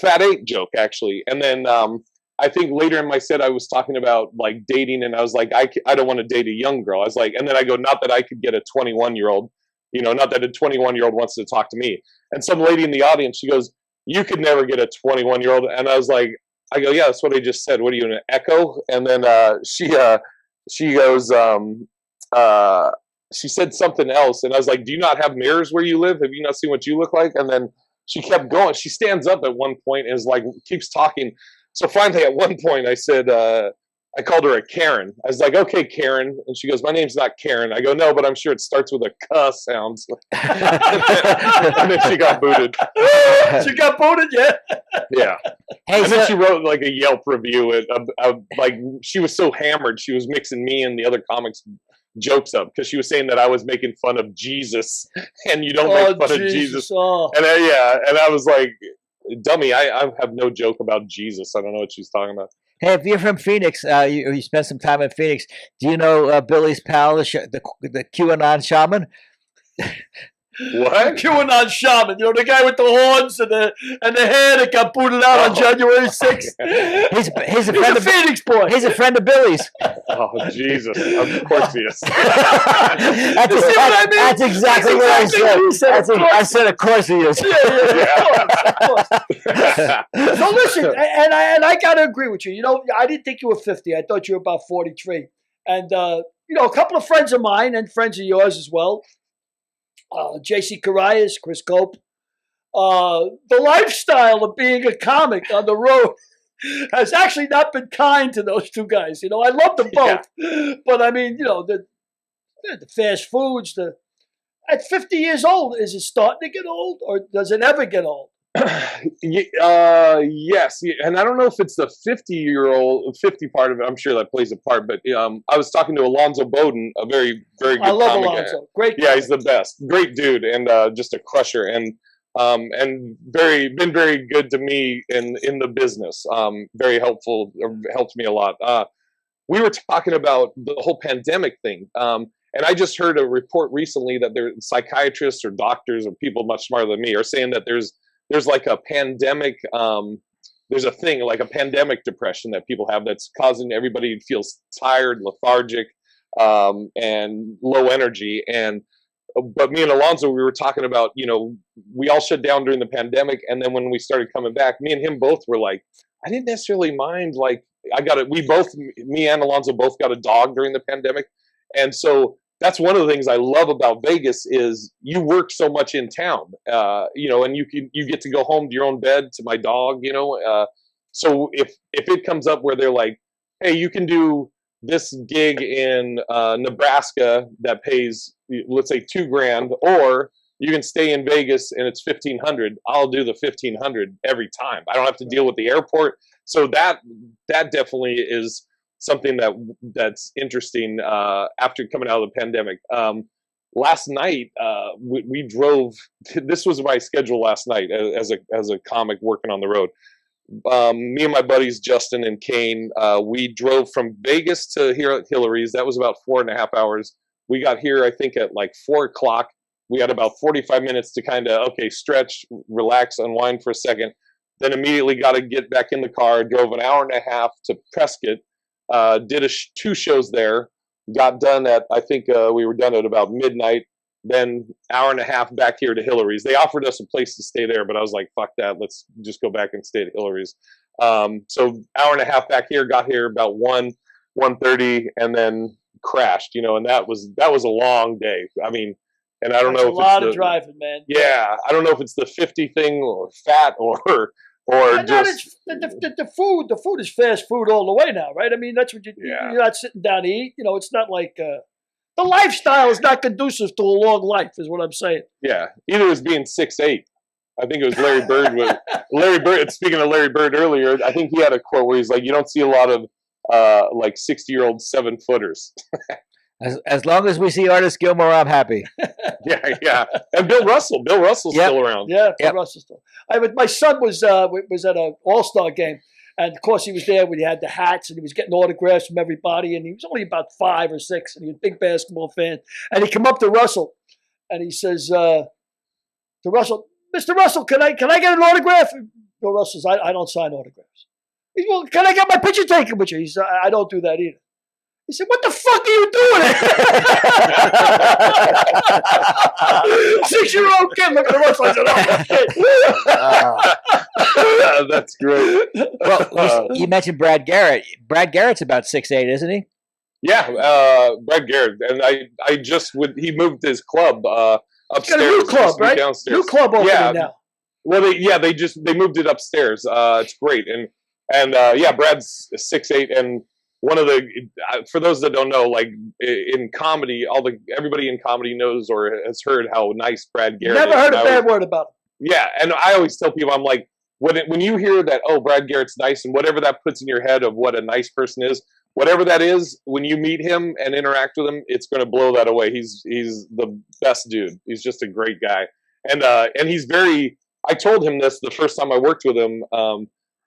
Fat 8 joke actually, and then I I think later in my set, I was talking about like dating, and I was like, I don't want to date a young girl. I was like, and then I go, not that I could get a 21-year-old, not that a 21-year-old wants to talk to me. And some lady in the audience, she goes, you could never get a 21-year-old. And I was like, I go, yeah, that's what I just said. What are you, an echo? And then she goes, she said something else. And I was like, do you not have mirrors where you live? Have you not seen what you look like? And then she kept going. She stands up at one point and is like, keeps talking. So finally, at one point, I said, I called her a Karen. I was like, okay, Karen. And she goes, my name's not Karen. I go, no, but I'm sure it starts with a K sound. And then she got booted. She got booted, yeah. Yeah. Hey, and then she wrote like a Yelp review. Like she was so hammered, she was mixing me and the other comics' jokes up because she was saying that I was making fun of Jesus, and you don't make fun of Jesus. Oh. And I was like, dummy, I have no joke about Jesus. I don't know what she's talking about. Hey, if you're from Phoenix, you spent some time in Phoenix, do you know Billy's pal, the QAnon shaman? What? QAnon shaman, the guy with the horns and the hair that got booted out on January 6th. He's a Phoenix boy. He's a friend of Billy's. Oh, Jesus. Of course he is. That's exactly what I said. I said, of course he is. Yeah. Of course. So listen, and I got to agree with you. I didn't think you were 50. I thought you were about 43. And, a couple of friends of mine and friends of yours as well, J.C. Carias, Chris Cope, the lifestyle of being a comic on the road has actually not been kind to those two guys. I love them both. Yeah. But I mean, the fast foods, at 50 years old, is it starting to get old, or does it ever get old? Yes. And I don't know if it's the 50 part of it. I'm sure that plays a part, but I was talking to Alonzo Bowden, a very, very good I love comic. Alonzo. Great guy. Yeah, he's the best. Great dude, and just a crusher, and been very good to me in the business. Very helpful, helped me a lot. We were talking about the whole pandemic thing. And I just heard a report recently that there psychiatrists or doctors or people much smarter than me are saying that there's like a pandemic, there's a thing like a pandemic depression that people have that's causing everybody to feel tired, lethargic, and low energy. But me and Alonzo, we were talking about, we all shut down during the pandemic. And then when we started coming back, me and him both were like, I didn't necessarily mind. Like me and Alonzo both got a dog during the pandemic. And so that's one of the things I love about Vegas is you work so much in town, and you get to go home to your own bed, to my dog, so if it comes up where they're like, hey, you can do this gig in Nebraska that pays, let's say, $2,000, or you can stay in Vegas and it's $1,500. I'll do the $1,500 every time. I don't have to deal with the airport. So that definitely is something that's interesting after coming out of the pandemic. Last night, we drove. This was my schedule last night as a comic working on the road. Me and my buddies Justin and Kane, we drove from Vegas to here at Hillary's. That was about 4.5 hours. We got here, I think, at like 4 o'clock. We had about 45 minutes to kind of stretch, relax, unwind for a second. Then immediately got to get back in the car. Drove an hour and a half to Prescott. Did 2 shows there, got done at, I think we were done at about midnight, then hour and a half back here to Hillary's. They offered us a place to stay there, but I was like, fuck that, let's just go back and stay at Hillary's. So hour and a half back here, got here about 1:30, and then crashed, and that was a long day. I mean, and I don't know if it's a lot of driving, man. Yeah, I don't know if it's the 50 thing or fat or just the food is fast food all the way now, right? I mean, that's what you're not sitting down to eat. It's not like the lifestyle is not conducive to a long life, is what I'm saying. Yeah, either was being 6'8". I think it was Larry Bird. Larry Bird. Speaking of Larry Bird earlier, I think he had a quote where he's like, "You don't see a lot of like 60-year-old 7-footers." As long as we see Artist Gilmore, I'm happy. Yeah. And Bill Russell's still around. Yeah, Bill Russell's still. My son was at an All-Star game, and of course he was there when he had the hats, and he was getting autographs from everybody, and he was only about 5 or 6, and he was a big basketball fan. And he came up to Russell, and he says to Russell, "Mr. Russell, can I get an autograph?" And Bill Russell says, I don't sign autographs. He said, well, can I get my picture taken with you? He said, I don't do that either. He said, what the fuck are you doing? 6-year-old kid looking at us like that. That's great. Well, you mentioned Brad Garrett. Brad Garrett's about 6'8", isn't he? Yeah, Brad Garrett. And I just he moved his club upstairs. Got a new club, right? Downstairs. New club opening now. Well, they moved it upstairs. It's great. And Brad's 6'8", and one of the, for those that don't know, like in comedy, everybody in comedy knows or has heard how nice Brad Garrett is. Never heard a bad word about him. Yeah, and I always tell people, I'm like, when you hear that, oh, Brad Garrett's nice, and whatever that puts in your head of what a nice person is, whatever that is, when you meet him and interact with him, it's going to blow that away. He's the best dude. He's just a great guy, and he's very. I told him this the first time I worked with him.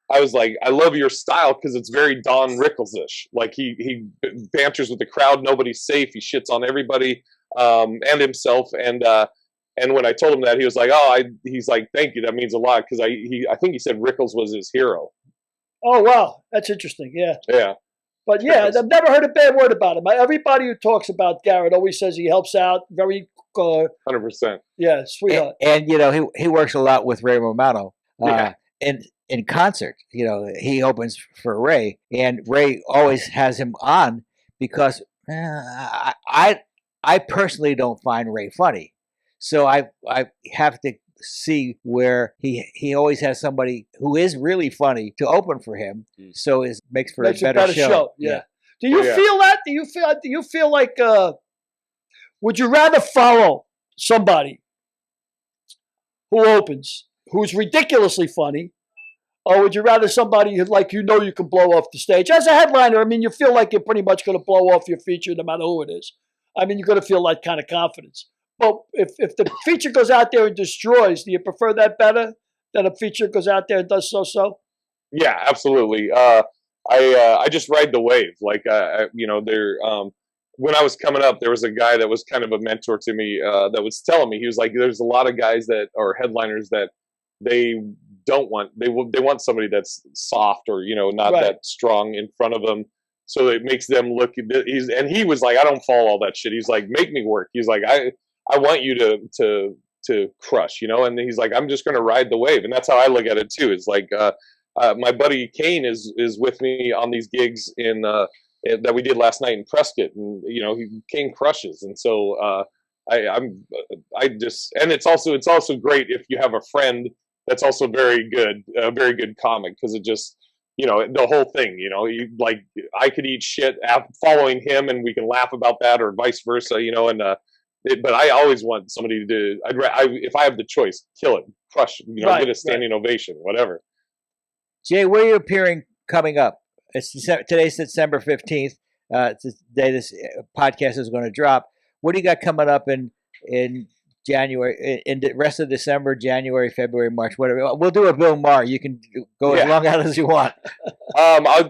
I was like, I love your style because it's very Don Rickles-ish. Like he banters with the crowd. Nobody's safe. He shits on everybody and himself. And when I told him that, he was like, he's like, thank you. That means a lot because I think he said Rickles was his hero. Oh wow, that's interesting. Yeah. Yeah. But yeah, I've never heard a bad word about him. Everybody who talks about Garrett always says he helps out. Very 100%. Yeah, sweetheart. And he works a lot with Ray Romano. In concert, he opens for Ray, and Ray always has him on because I personally don't find Ray funny, so I have to see where he always has somebody who is really funny to open for him, so it makes for a better show. Yeah. Do you feel that? Do you feel like would you rather follow somebody who opens who's ridiculously funny? Or would you rather somebody like you can blow off the stage? As a headliner, I mean, you feel like you're pretty much going to blow off your feature no matter who it is. I mean, you're going to feel that kind of confidence. But if the feature goes out there and destroys, do you prefer that better than a feature goes out there and does so-so? Yeah, absolutely. I just ride the wave. Like, when I was coming up, there was a guy that was kind of a mentor to me that was telling me, he was like, there's a lot of guys that are headliners that they want somebody that's soft or not that strong in front of them, so it makes them look. He was like, I don't follow all that shit. He's like, make me work. He's like, I want you to crush, and he's like, I'm just going to ride the wave, and that's how I look at it too. It's like my buddy Kane is with me on these gigs that we did last night in Prescott, and Kane crushes, and so and it's also great if you have a friend that's also very good comic, because it just, the whole thing, I could eat shit following him and we can laugh about that, or vice versa, but I always want somebody to, if I have the choice, kill it, crush it, get a standing ovation, whatever. Jay, where are you appearing coming up? Today's December 15th. It's the day this podcast is going to drop. What do you got coming up in January, in the rest of December, January, February, March, whatever? We'll do a Bill Maher. You can go as long out as you want.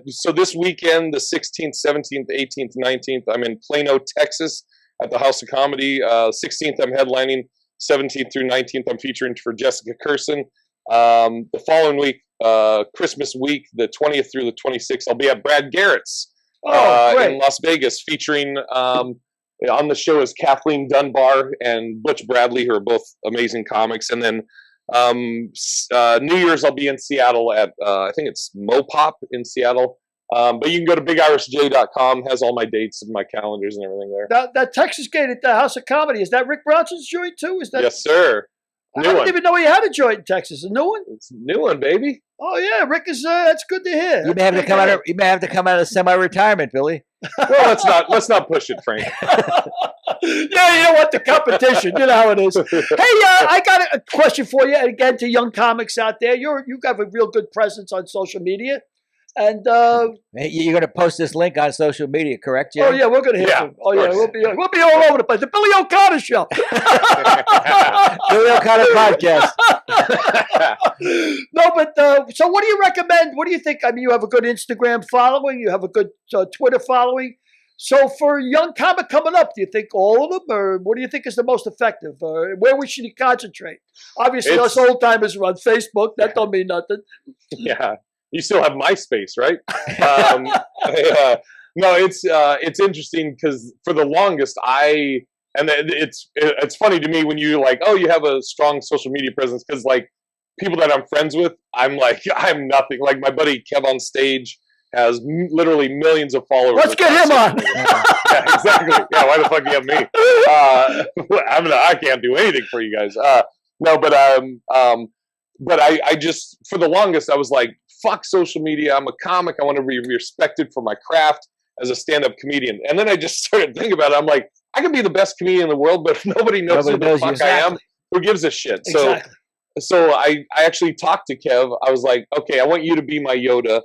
So this weekend, the 16th, 17th, 18th, 19th, I'm in Plano, Texas at the House of Comedy. 16th, I'm headlining. 17th through 19th, I'm featuring for Jessica Kirson. The following week, Christmas week, the 20th through the 26th, I'll be at Brad Garrett's in Las Vegas, featuring on the show is Kathleen Dunbar and Butch Bradley, who are both amazing comics. And then New Year's, I'll be in Seattle at, I think it's Mopop in Seattle. But you can go to bigirishj.com, has all my dates and my calendars and everything there. That Texas gate at the House of Comedy, is that Rick Bronson's joint too? Is that? Yes, sir. I didn't even know he had a joint in Texas. A new one? It's a new one, baby. Oh yeah, Rick is. That's good to hear. You may have to come out of semi-retirement, Billy. Well, let's not push it, Frank. Yeah, you don't want the competition. You know how it is. Hey, I got a question for you. Again, to young comics out there, you got a real good presence on social media. And you're going to post this link on social media, correct, Jim? Oh yeah, we're going to hit him. Oh yeah, we'll be all over the place. The Billy O'Connor Show. Billy O'Connor podcast. No, but so what do you recommend? What do you think? I mean, you have a good Instagram following. You have a good Twitter following. So for a young comic coming up, do you think all of them, or what do you think is the most effective? Where we should concentrate? Obviously, us old timers are on Facebook. That don't mean nothing. Yeah. You still have MySpace, right? No, it's interesting because for the longest it's funny to me when you like, oh, you have a strong social media presence, because like people that I'm friends with, I'm nothing. Like my buddy Kev on Stage has literally millions of followers. Let's get him on. Yeah, exactly. Yeah, why the fuck do you have me? I can't do anything for you guys. No, but I just, for the longest, I was like, fuck social media. I'm a comic. I want to be respected for my craft as a stand-up comedian. And then I just started thinking about it. I'm like, I can be the best comedian in the world, but if nobody knows who the fuck I am, who gives a shit? Exactly. So I actually talked to Kev. I was like, okay, I want you to be my Yoda.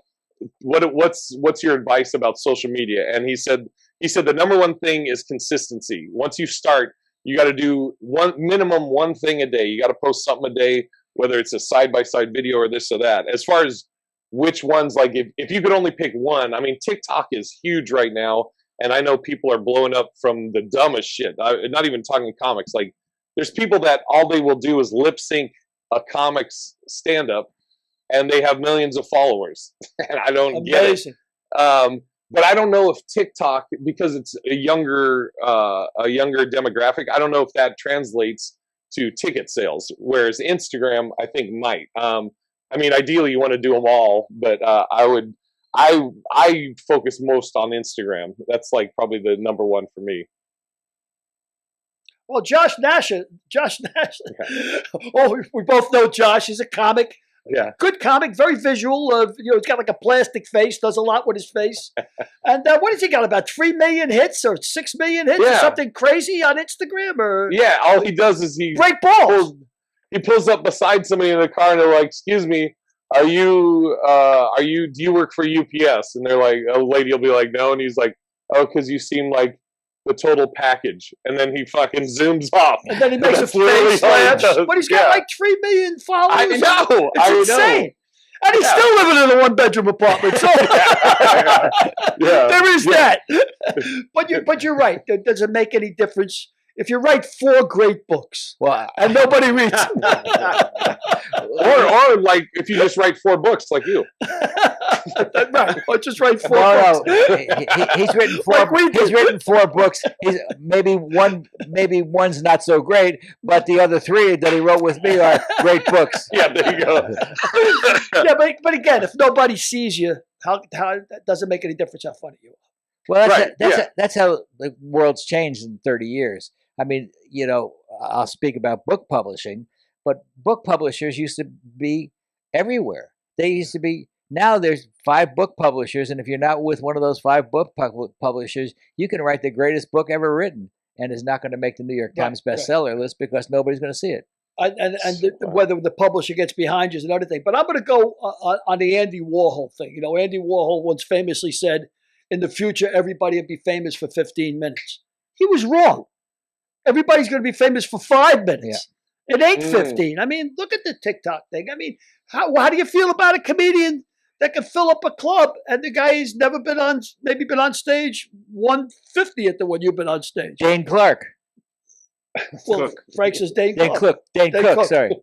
What's your advice about social media? And he said the number one thing is consistency. Once you start, you got to do minimum one thing a day. You got to post something a day, whether it's a side-by-side video or this or that. As far as which ones, like if you could only pick one, I mean, TikTok is huge right now, and I know people are blowing up from the dumbest shit. Not even talking comics. Like, there's people that all they will do is lip sync a comic's stand-up, and they have millions of followers, and I don't get it. But I don't know if TikTok, because it's a younger demographic, I don't know if that translates to ticket sales. Whereas Instagram, I think might. I mean, ideally you want to do them all, but I focus most on Instagram. That's like probably the number one for me. Well, Josh Nash. Oh, we both know Josh. He's a comic. Yeah. Good comic, very visual. He's got like a plastic face, does a lot with his face. And what has he got, about 3 million hits or 6 million hits or something crazy on Instagram? Or yeah, all he does is great balls. He pulls up beside somebody in the car and they're like, "Excuse me, do you work for UPS?" And they're like, a lady will be like, "No," and he's like, "Oh, because you seem like the total package," and then he fucking zooms off. And then he makes a face slash. But he's got like 3 million followers. I know. It's insane. And he's still living in a one-bedroom apartment. So there is that. But you're right. Does it make any difference if you write 4 great books and nobody reads them? or like if you just write 4 books like you. Right. Or just write 4 books. He's written 4. He's written 4 books. Maybe one's not so great, but the other 3 that he wrote with me are great books. Yeah, there you go. Yeah, but again, if nobody sees you, how that doesn't make any difference how funny you are. Well, that's how the world's changed in 30 years. I mean, I'll speak about book publishing, but book publishers used to be everywhere. They used to be. Now there's 5 book publishers, and if you're not with one of those 5 book publishers, you can write the greatest book ever written, and it's not going to make the New York Times bestseller list because nobody's going to see it. And whether the publisher gets behind you is another thing. But I'm going to go on the Andy Warhol thing. Andy Warhol once famously said, "In the future, everybody will be famous for 15 minutes." He was wrong. Everybody's going to be famous for 5 minutes. Yeah. It ain't 15. I mean, look at the TikTok thing. I mean, how do you feel about a comedian that can fill up a club and the guy's never been on stage 1/50th of when you've been on stage? Dane Clark. Well, Frank says Dane Cook. Dane Cook, sorry.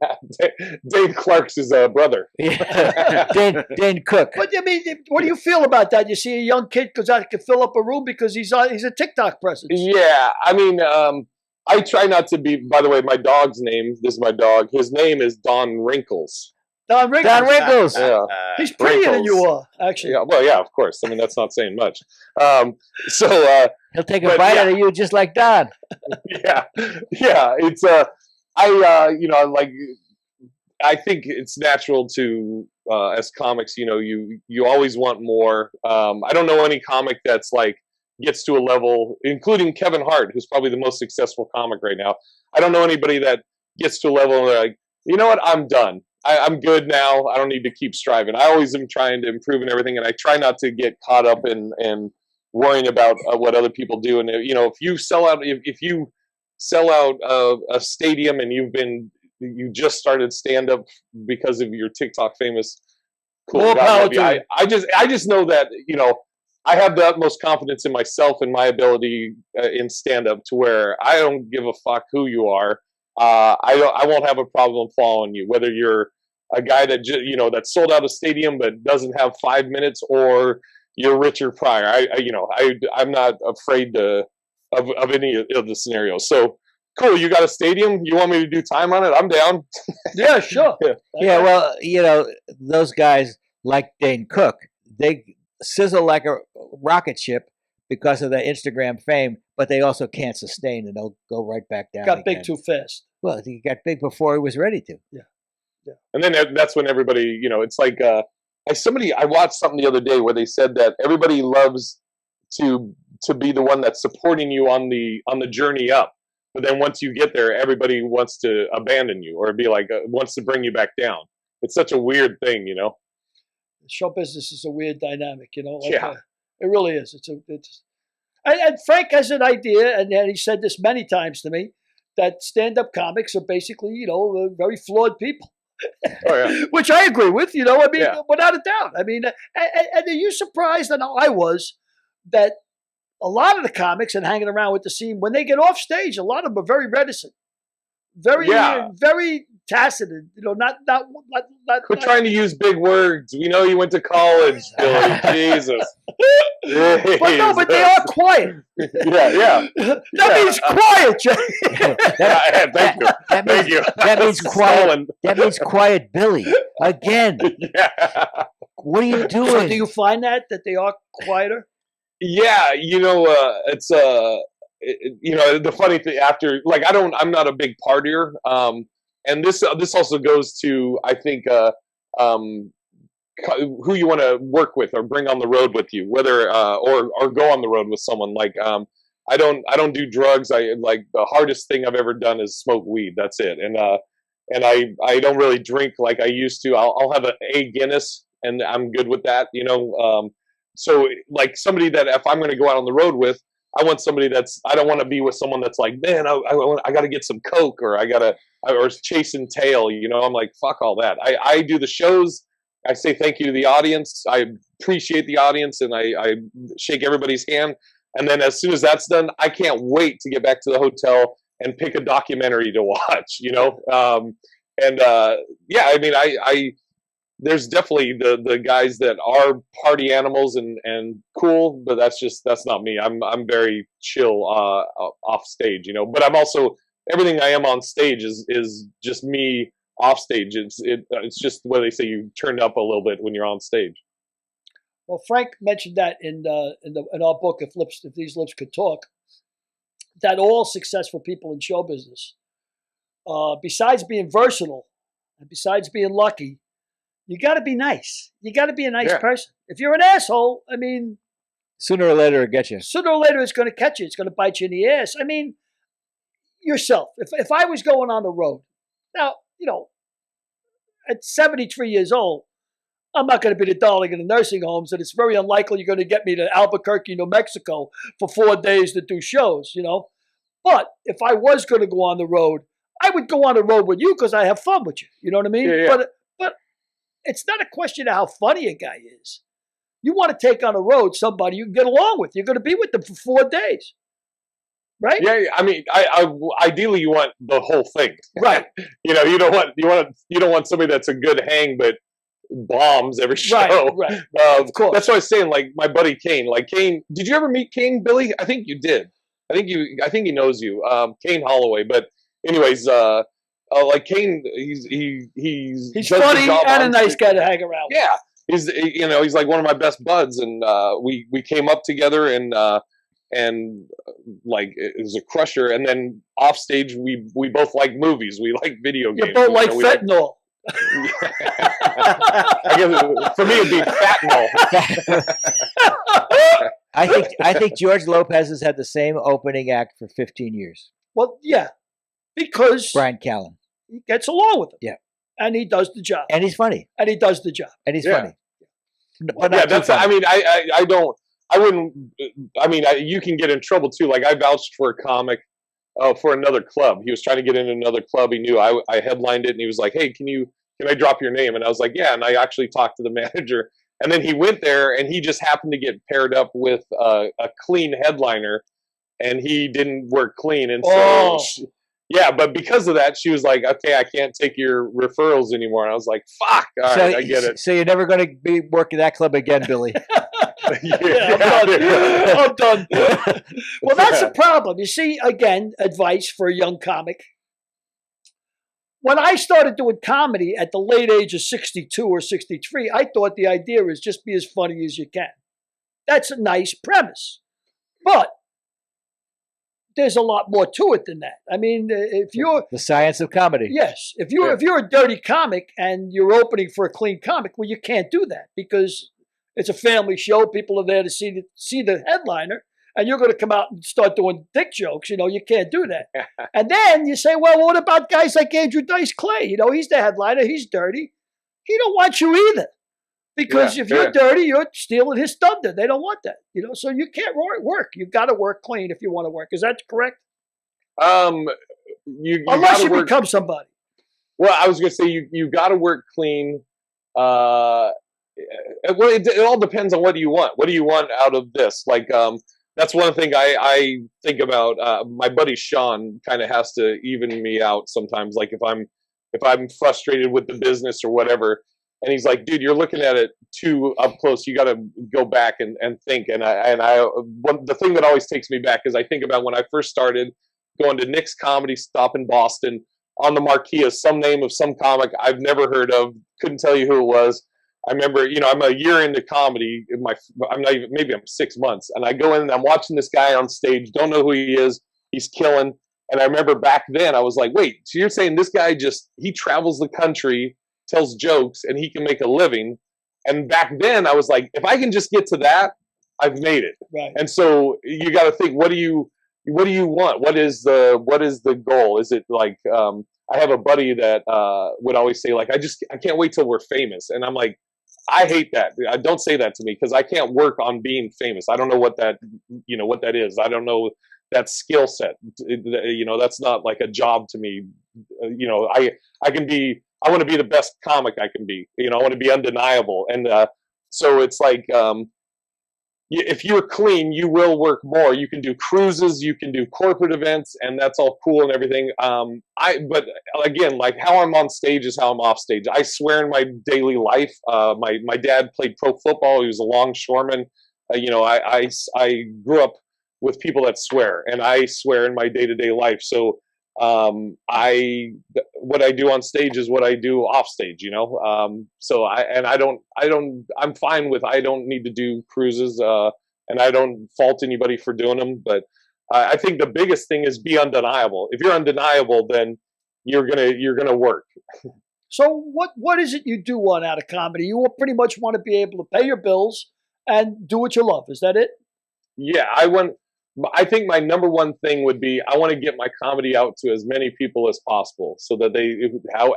Dane Clark's his brother. Yeah. Dane Cook. But I mean, what do you feel about that? You see a young kid goes out and can fill up a room because he's a TikTok presence. Yeah, I mean, I try not to be. By the way, my dog's name. This is my dog. His name is Don Wrinkles. Don Wrinkles. Yeah. He's prettier than you are, actually. Yeah, well, yeah, of course. I mean, that's not saying much. He'll take a bite out of you just like Don. Yeah. It's I think it's natural to as comics, you always want more. I don't know any comic that's like gets to a level, including Kevin Hart, who's probably the most successful comic right now. I don't know anybody that gets to a level and they're like, you know what, I'm done. I'm good now. I don't need to keep striving. I always am trying to improve and everything, and I try not to get caught up in worrying about what other people do. And if you sell out, a stadium and you just started stand up because of your TikTok famous, cool. I just know that I have the utmost confidence in myself and my ability in stand up to where I don't give a fuck who you are. I won't have a problem following you, whether you're a guy that that sold out a stadium but doesn't have 5 minutes, or you're Richard Pryor. I'm not afraid of any of the scenarios. So cool, you got a stadium. You want me to do time on it? I'm down. Yeah, sure. Yeah, well, those guys like Dane Cook, they sizzle like a rocket ship because of their Instagram fame, but they also can't sustain, and they'll go right back down. Got again. big too fast. Well, he got big before he was ready to. Yeah. And then that's when everybody, it's like I watched something the other day where they said that everybody loves to be the one that's supporting you on the journey up, but then once you get there, everybody wants to abandon you or be like wants to bring you back down. It's such a weird thing, Show business is a weird dynamic, Yeah. It really is. And Frank has an idea, and he said this many times to me, that stand-up comics are basically, very flawed people. Oh, yeah. Which I agree with, Yeah. without a doubt. And are you surprised, and I was, that a lot of the comics and hanging around with the scene, when they get off stage, a lot of them are very reticent, very tacit, not Quit trying to use big words. We know you went to college, Billy. Jesus. But they are quiet. Yeah. That means quiet, Jay. Thank you. That means quiet. That means quiet, Billy. Again. Yeah. What are you doing? So do you find that they are quieter? Yeah, it's the funny thing after, like, I'm not a big partier, and this also goes to, I think, who you want to work with or bring on the road with you, whether or go on the road with someone. Like, I don't do drugs. I like the hardest thing I've ever done is smoke weed. That's it, and I don't really drink like I used to. I'll have a Guinness, and I'm good with that. So like somebody that if I'm going to go out on the road with, I want somebody I don't want to be with someone that's like, man, I got to get some Coke or or chasing tail. I'm like, fuck all that. I do the shows. I say thank you to the audience. I appreciate the audience, and I shake everybody's hand. And then as soon as that's done, I can't wait to get back to the hotel and pick a documentary to watch. There's definitely the guys that are party animals and cool, but that's not me. I'm very chill off stage, But I'm also everything I am on stage is just me off stage. It's just what they say, you turned up a little bit when you're on stage. Well, Frank mentioned that in our book, If These Lips Could Talk, that all successful people in show business, besides being versatile and besides being lucky, you got to be nice. You got to be a nice person. If you're an asshole, sooner or later it'll get you. Sooner or later it's going to catch you. It's going to bite you in the ass. Yourself. If I was going on the road, now, at 73 years old, I'm not going to be the darling in the nursing homes, and it's very unlikely you're going to get me to Albuquerque, New Mexico for 4 days to do shows, But if I was going to go on the road, I would go on the road with you because I have fun with you. You know what I mean? Yeah. But it's not a question of how funny a guy is. You want to take on the road somebody you can get along with. You're going to be with them for 4 days. Right? Yeah, I ideally you want the whole thing. Right. You don't want somebody that's a good hang but bombs every show. Right. Of course. That's what I was saying. Like my buddy Kane. Like Kane, did you ever meet Kane, Billy? I think you did. I think he knows you. Kane Holloway. But anyways, like Kane, he's funny and a nice guy to hang around with. Yeah. He's like one of my best buds, and we came up together and like it was a crusher. And then off stage, we both like movies. We like video games. You both like fentanyl. I guess for me it'd be fentanyl. I think George Lopez has had the same opening act for 15 years. Well, yeah, because Brian Callen. He gets along with him. Yeah, and he does the job. And he's funny. And he does the job. And he's funny. But yeah, that's. Funny. I don't. I wouldn't. You can get in trouble too. Like I vouched for a comic for another club. He was trying to get in another club. He knew I headlined it, and he was like, "Hey, can I drop your name?" And I was like, "Yeah." And I actually talked to the manager, and then he went there, and he just happened to get paired up with a clean headliner, and he didn't work clean, and so Yeah, but because of that, she was like, "Okay, I can't take your referrals anymore." And I was like, "Fuck! All right, I get it." So you're never going to be working that club again, Billy. I'm done. Well, that's the problem. You see, again, advice for a young comic. When I started doing comedy at the late age of 62 or 63, I thought the idea is just be as funny as you can. That's a nice premise. But there's a lot more to it than that. I mean, if you're the science of comedy. Yes. If you're a dirty comic and you're opening for a clean comic, well, you can't do that because it's a family show. People are there to see the headliner, and you're going to come out and start doing dick jokes. You can't do that. And then you say, well, what about guys like Andrew Dice Clay? He's the headliner. He's dirty. He don't want you either. Because if you're dirty, you're stealing his thunder. They don't want that, So you can't work. You've got to work clean if you want to work. Is that correct? Unless you become somebody. Well, I was going to say you got to work clean. Well, it all depends on what do you want. What do you want out of this? Like, that's one thing I think about. My buddy Sean kind of has to even me out sometimes. Like if I'm frustrated with the business or whatever. And he's like, dude, you're looking at it too up close. You got to go back and think. And the thing that always takes me back is I think about when I first started going to Nick's Comedy Stop in Boston. On the marquee is some name of some comic I've never heard of. Couldn't tell you who it was. I remember, I'm a year into comedy. Maybe I'm 6 months. And I go in and I'm watching this guy on stage. Don't know who he is. He's killing. And I remember back then I was like, wait, so you're saying this guy he travels the country, tells jokes, and he can make a living. And back then I was like, if I can just get to that, I've made it. Right. And so you got to think, what do you want? What is the goal? Is it like, I have a buddy that would always say like, I can't wait till we're famous. And I'm like, I hate that. Don't say that to me because I can't work on being famous. I don't know what that is. I don't know that skill set. That's not like a job to me. I want to be the best comic I can be. I want to be undeniable. And so it's like, if you're clean, you will work more. You can do cruises, you can do corporate events, and that's all cool and everything. But again, like how I'm on stage is how I'm off stage. I swear in my daily life. My dad played pro football. He was a longshoreman. I grew up with people that swear, and I swear in my day-to-day life. So what I do on stage is what I do off stage, so I'm fine with, I don't need to do cruises, and I don't fault anybody for doing them. But I think the biggest thing is be undeniable. If you're undeniable, then you're going to work. So what is it you do want out of comedy? You will pretty much want to be able to pay your bills and do what you love. Is that it? Yeah, I think my number one thing would be I want to get my comedy out to as many people as possible, so that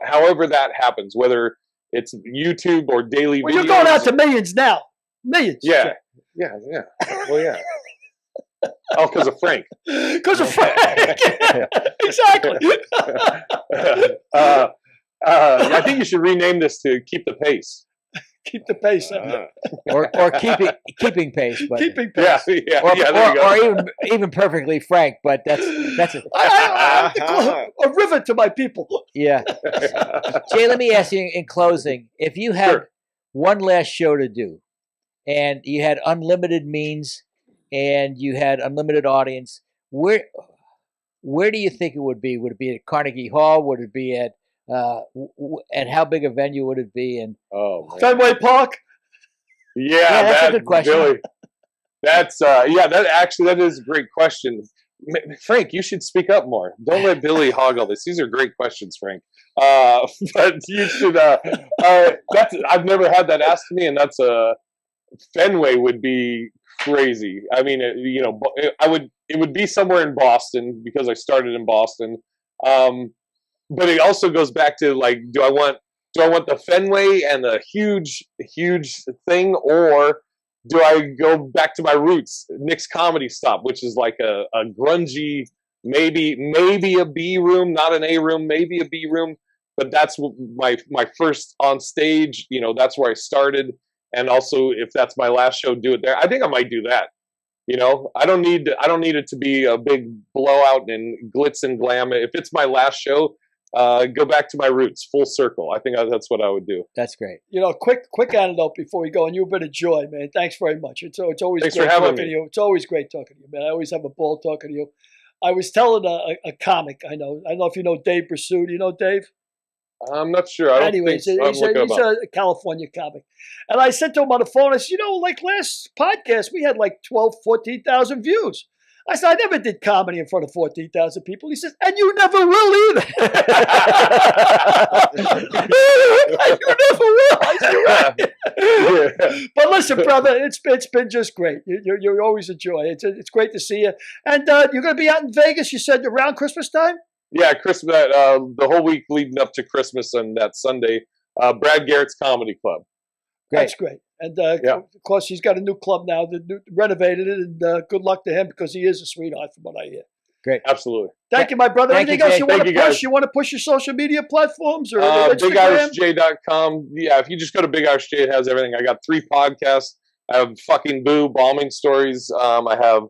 however that happens, whether it's YouTube or daily. Well, videos. You're going out to millions now. Millions. Yeah. Well, yeah. Oh, because of Frank. Because of Frank. Exactly. I think you should rename this to Keep the Pace. Keep the pace, or keeping pace, but keeping pace, or even perfectly frank. But that's it. A river to my people. Yeah, Jay. Let me ask you in closing: if you had one last show to do, and you had unlimited means, and you had unlimited audience, where do you think it would be? Would it be at Carnegie Hall? Would it be at and how big a venue would it be? And Fenway Park. Yeah, that's a good question. Really, that's that is a great question. Frank, you should speak up more. Don't let Billy hog all this. These are great questions, Frank. But you should. I've never had that asked to me, and that's Fenway would be crazy. I mean, it would be somewhere in Boston because I started in Boston. But it also goes back to like, do I want the Fenway and the huge thing, or do I go back to my roots, Nick's Comedy Stop, which is like a grungy, maybe a B room, not an A room, maybe a B room, but that's my first on stage. That's where I started, and also if that's my last show, do it there. I think I might do that. You know, I don't need it to be a big blowout and glitz and glam. If it's my last show, go back to my roots, full circle. I think that's what I would do. That's great. You know, quick anecdote before we go, and you've been a joy, man. Thanks very much. It's always Thanks great for having talking me. to you. It's always great talking to you, man. I always have a ball talking to you. I was telling a comic I don't know if you know Dave Pursuit. You know Dave? I'm not sure. I don't Anyways, think he's a California comic. And I said to him on the phone, I said, like last podcast, we had like 12, 14,000 views. I said, I never did comedy in front of 14,000 people. He says, and you never will either. You never will. I said, right. But listen, brother, it's been just great. You're always a joy. It's great to see you. And you're going to be out in Vegas, you said, around Christmas time? Yeah, Christmas. The whole week leading up to Christmas and that Sunday, Brad Garrett's Comedy Club. That's great. And of course, he's got a new club now. They renovated it, and good luck to him because he is a sweetheart, from what I hear. Great, absolutely. Thank you, my brother. Thank Anything you, else you want to push? guys. You want to push your social media platforms or Instagram? BigIrishJ.com. Yeah, if you just go to Big Irish J, it has everything. I got 3 podcasts. I have Fucking Boo, Bombing Stories. I have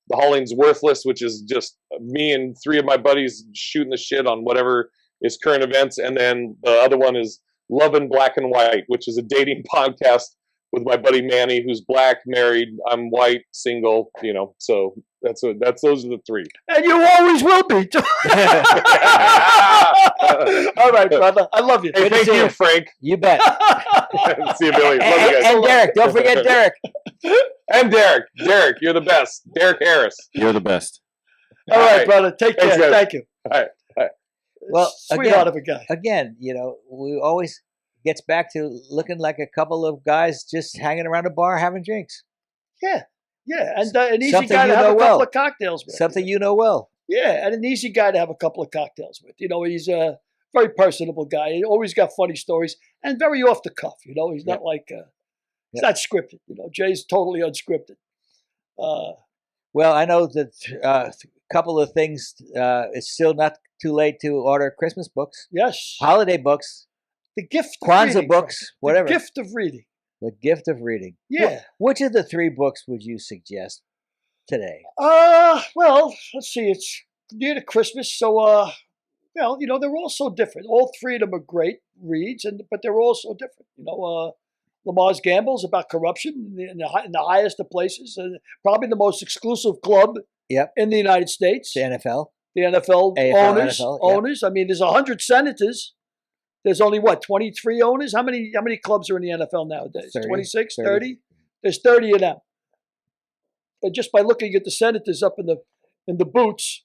the Hollingsworth, which is just me and 3 of my buddies shooting the shit on whatever is current events. And then the other one is Love in Black and White, which is a dating podcast with my buddy Manny, who's black, married. I'm white, single. You know, so those are the 3. And you always will be, too. All right, brother. I love you. Hey, thank you, Frank. You bet. See you, Billy. Love you guys. And Derek. Don't forget Derek. And Derek. Derek, you're the best. Derek Harris. You're the best. All right, brother. Take care. Thanks, guys. Thank you. All right. Well, sweetheart of a guy. Again, we always gets back to looking like a couple of guys just hanging around a bar having drinks. Yeah. And an easy Something guy to you have know a couple well. of cocktails with. Something you know well. Yeah, and an easy guy to have a couple of cocktails with. He's a very personable guy. He always got funny stories and very off the cuff. He's not like he's not scripted. Jay's totally unscripted. Well, I know that a couple of things. It's still not too late to order Christmas books, Yes. holiday books, The gift of Kwanzaa reading, books, Frank. whatever. The gift of reading. The gift of reading. Yeah. Which of the 3 books would you suggest today? Well, let's see. It's near to Christmas, so they're all so different. All 3 of them are great reads, but they're all so different. Lamar's Gamble's about corruption in the highest of places, and probably the most exclusive club in the United States. The NFL. The NFL AFL, owners. NFL, yep. Owners. I mean, there's 100 senators. There's only 23 owners. How many clubs are in the NFL nowadays? 30, 26, 30? There's 30 of them. And just by looking at the senators up in the booths,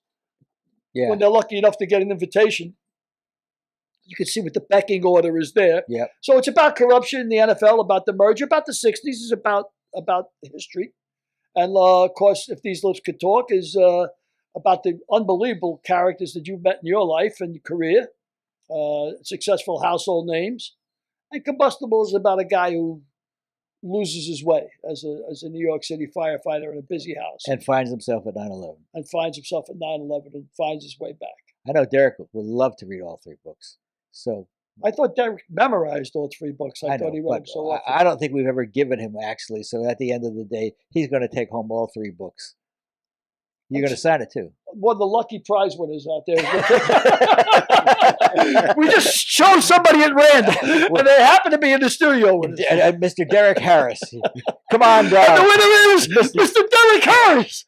when they're lucky enough to get an invitation, you can see what the pecking order is there. Yep. So it's about corruption in the NFL, about the merger, about the 60s, is about history. And of course, if these lips could talk, is about the unbelievable characters that you've met in your life and your career. Successful household names. And Combustible is about a guy who loses his way as a New York City firefighter in a busy house. And finds himself at 9/11. And finds himself at 9/11 and finds his way back. I know Derek would love to read all 3 books. So I thought Derek memorized all 3 books. I thought he read them so often. I don't think we've ever given him, actually. So at the end of the day, he's going to take home all 3 books. You're going to sign it, too. One of the lucky prize winners out there. We just chose somebody at random, and they happen to be in the studio with us. Mr. Derek Harris. Come on, Doug. And the winner is Mr. Derek Harris.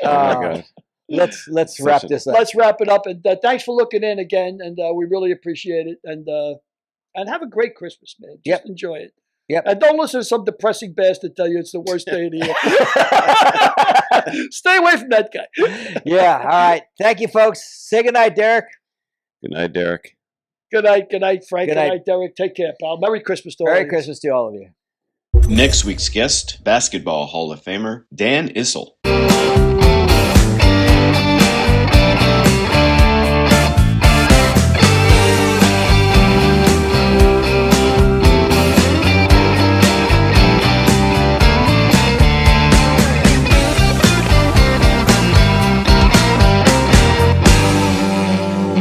Oh, my God. Let's wrap this up. Let's wrap it up. And thanks for looking in again, and we really appreciate it. And have a great Christmas, man. Just enjoy it. Yep. And don't listen to some depressing bastard tell you it's the worst day of the year. Stay away from that guy. Yeah. All right. Thank you, folks. Say goodnight, Derek. Good night, Derek. Good night, Frank. Good night, Derek. Take care, pal. Merry Christmas to all of you. Merry Christmas to all of you. Next week's guest, Basketball Hall of Famer Dan Issel.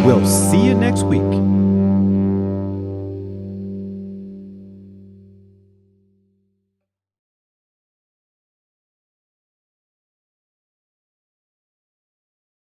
We'll see you next week.